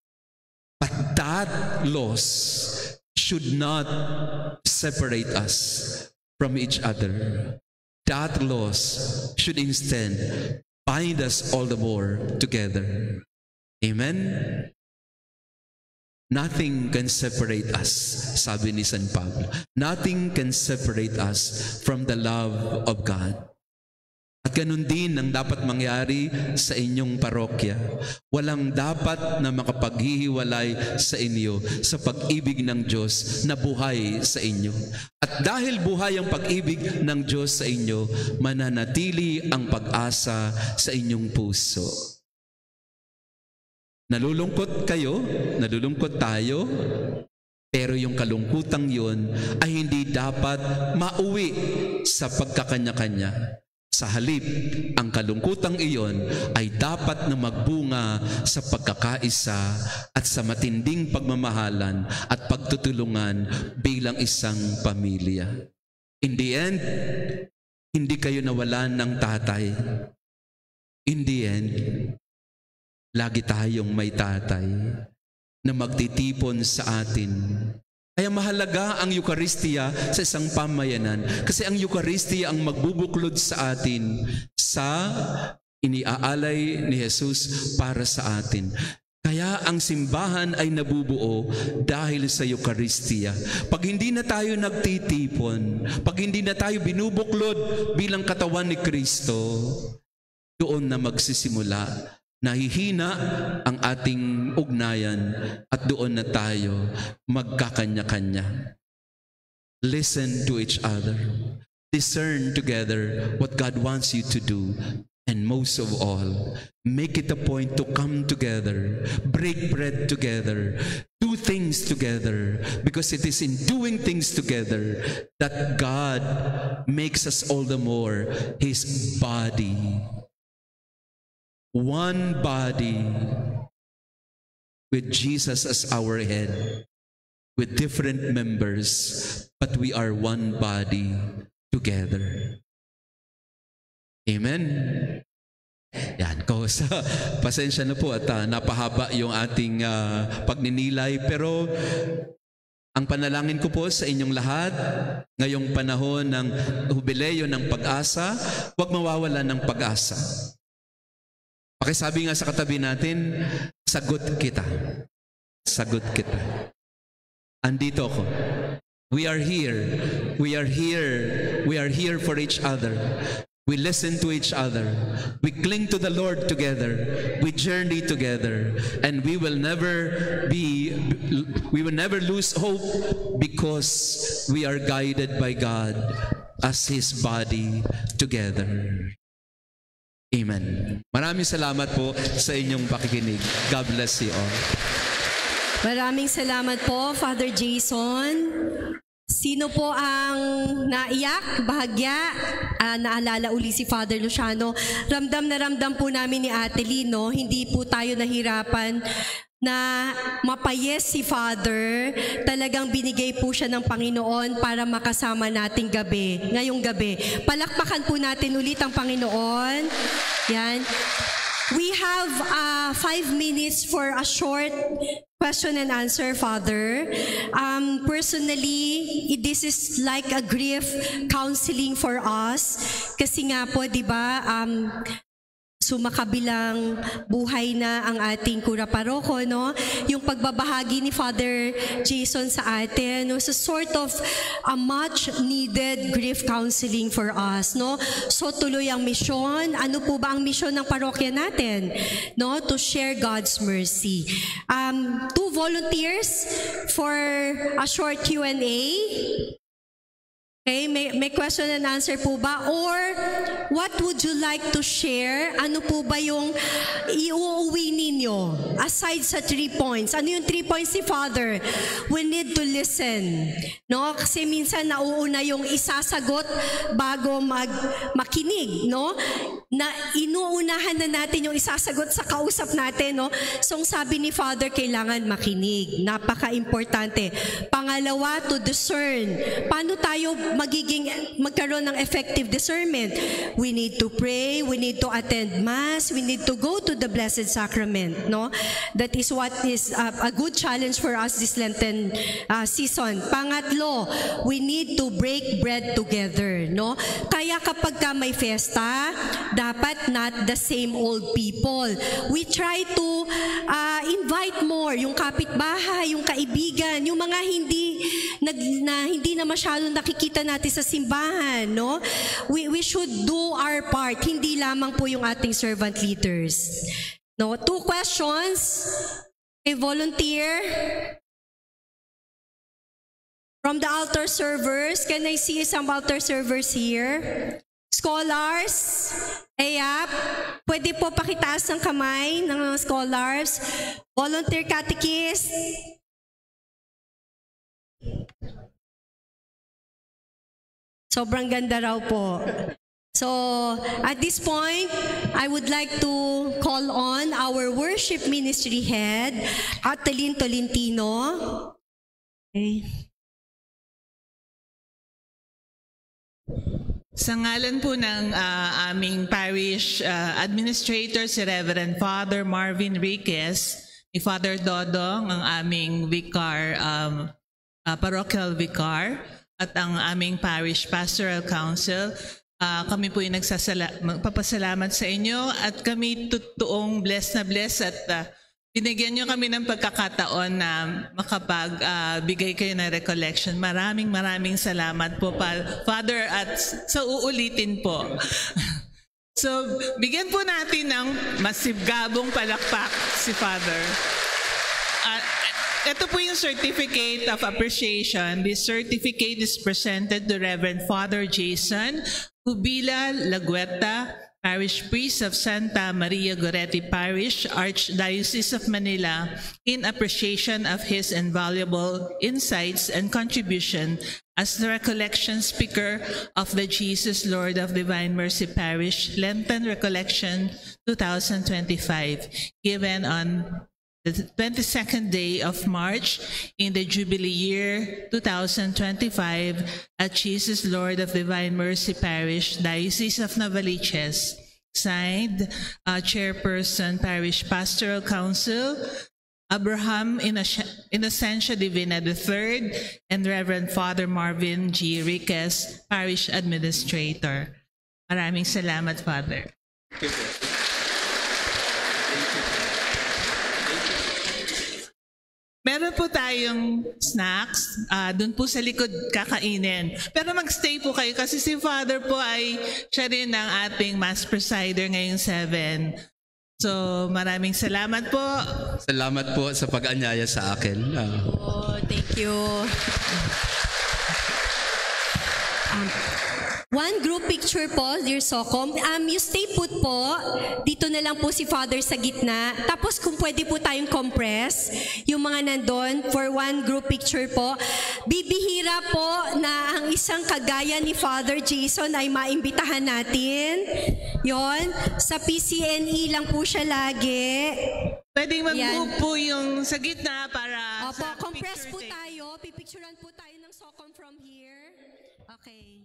But that loss should not separate us from each other. That loss should instead bind us all the more together. Amen? Nothing can separate us, sabi ni San Pablo. Nothing can separate us from the love of God. At ganun din ang dapat mangyari sa inyong parokya. Walang dapat na makapaghihiwalay sa inyo sa pag-ibig ng Diyos na buhay sa inyo. At dahil buhay ang pag-ibig ng Diyos sa inyo, mananatili ang pag-asa sa inyong puso. Nalulungkot kayo, nalulungkot tayo, pero yung kalungkutang yun ay hindi dapat mauwi sa pagkakanya-kanya. Sa halip, ang kalungkutang iyon ay dapat na magbunga sa pagkakaisa at sa matinding pagmamahalan at pagtutulungan bilang isang pamilya. In the end, hindi kayo nawalan ng tatay. In the end, lagi tayong may tatay na magtitipon sa atin. Kaya mahalaga ang Eucharistia sa isang pamayanan kasi ang Eucharistia ang magbubuklod sa atin sa iniaalay ni Jesus para sa atin. Kaya ang simbahan ay nabubuo dahil sa Eucharistia. Pag hindi na tayo nagtitipon, pag hindi na tayo binubuklod bilang katawan ni Kristo, doon na magsisimula. Nahihina ang ating ugnayan at doon na tayo magkakanya-kanya. Listen to each other. Discern together what God wants you to do. And most of all, make it a point to come together, break bread together, do things together, because it is in doing things together that God makes us all the more His body. One body with Jesus as our head, with different members, but we are one body together. Amen? Yan, pasensya na po at napahaba yung ating pagninilay, pero ang panalangin ko po sa inyong lahat, ngayong panahon ng Hubileo ng Pag-asa, huwag mawawala ng pag-asa. Pakisabi nga sa katabi natin, sagot kita. Sagot kita. Andito ako. We are here. We are here. We are here for each other. We listen to each other. We cling to the Lord together. We journey together. And we will never lose hope because we are guided by God as His body together. Amen. Maraming salamat po sa inyong pakikinig. God bless you all.
Maraming salamat po, Father Jason. Sino po ang naiyak, bahagya? Naalala uli si Father Luciano. Ramdam na ramdam po namin ni Ate Lino, hindi po tayo nahirapan na mapayes si Father. Talagang binigay po siya ng Panginoon para makasama nating ngayong gabi. Palakpakan po natin ulit ang Panginoon. Yan. We have 5 minutes for a short question and answer, Father. Personally, this is like a grief counseling for us. Kasi nga po, di ba, sumakabilang buhay na ang ating kura paroko, no? Yung pagbabahagi ni Father Jason sa atin was a sort of a much needed grief counseling for us, no? So tuloy ang misyon. Ano po ba ang misyon ng parokya natin? No? To share God's mercy. 2 volunteers for a short Q&A. Okay, may question and answer po ba? Or what would you like to share? Ano po ba yung iuuwi ninyo? Aside sa 3 points. Ano yung 3 points ni Father? We need to listen. No? Kasi minsan nauuna yung isasagot bago makinig. No? Na inuunahan na natin yung isasagot sa kausap natin. No? So sabi ni Father, kailangan makinig. Napaka-importante. Pangalawa, to discern. Paano tayo magkaroon ng effective discernment? We need to pray, we need to attend Mass, we need to go to the Blessed Sacrament, no? That is what is a good challenge for us this Lenten season. Pangatlo, we need to break bread together, no? Kaya kapag ka may fiesta, dapat not the same old people. We try to invite more, yung kapitbahay, yung kaibigan, yung mga hindi na masyadong nakikita natin sa simbahan, no? We should do our part, hindi lamang po yung ating servant leaders. No, 2 questions. A volunteer from the altar servers. Can I see some altar servers here? Scholars, pwede po pakitaas ng kamay ng mga scholars. Volunteer catechist. Sobrang ganda raw po. So, at this point, I would like to call on our worship ministry head, Atalin Tolentino. Okay.
Sa ngalan po ng aming parish administrator, si Reverend Father Marvin Riquez, ni Father Dodong, ang aming vicar, parochial vicar, at ang aming parish pastoral council, kami po yung magpapasalamat sa inyo at kami totoong blessed at binigyan nyo kami ng pagkakataon na makapagbigay kayo ng recollection. Maraming salamat po, Father, at sa uulitin po. So, bigyan po natin ng masigabong palakpak si Father. Ito po yung Certificate of Appreciation. This certificate is presented to Reverend Father Jason Hubila Lagueta, Parish Priest of Santa Maria Goretti Parish, Archdiocese of Manila, in appreciation of his invaluable insights and contribution as the recollection speaker of the Jesus Lord of Divine Mercy Parish Lenten Recollection 2025, given on the 22nd day of March in the Jubilee year 2025 at Jesus Lord of Divine Mercy Parish, Diocese of Novaliches. Signed, Chairperson, Parish Pastoral Council, Abraham Inocencio Divina III, and Reverend Father Marvin G. Riquez, Parish Administrator. Maraming salamat, Father. Meron po tayong snacks, doon po sa likod kakainin. Pero mag-stay po kayo kasi si Father po ay siya rin ang ating Mass Presider ngayong 7. So maraming salamat po.
Salamat po sa pag-anyaya sa akin.
Oh, thank you. One group picture po, dear Socom. You stay put po. Dito na lang po si Father sa gitna. Tapos kung pwede po tayong compress, yung mga nandun for one group picture po. Bibihira po na ang isang kagaya ni Father Jason ay maimbitahan natin. Yon, sa PCNE lang po siya lagi.
Pwedeng mag-move po yung sa gitna para
Opo,
sa
compress
picture
po
take.
tayo. Pipicturean po tayo ng Socom from here. Okay.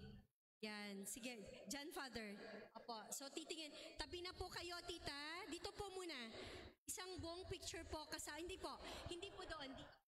Yan. Sige. Diyan, Father. Opo. So, titingin. Tabi na po kayo, tita. Dito po muna. Isang buong picture po. Hindi po. Hindi po doon. Dito.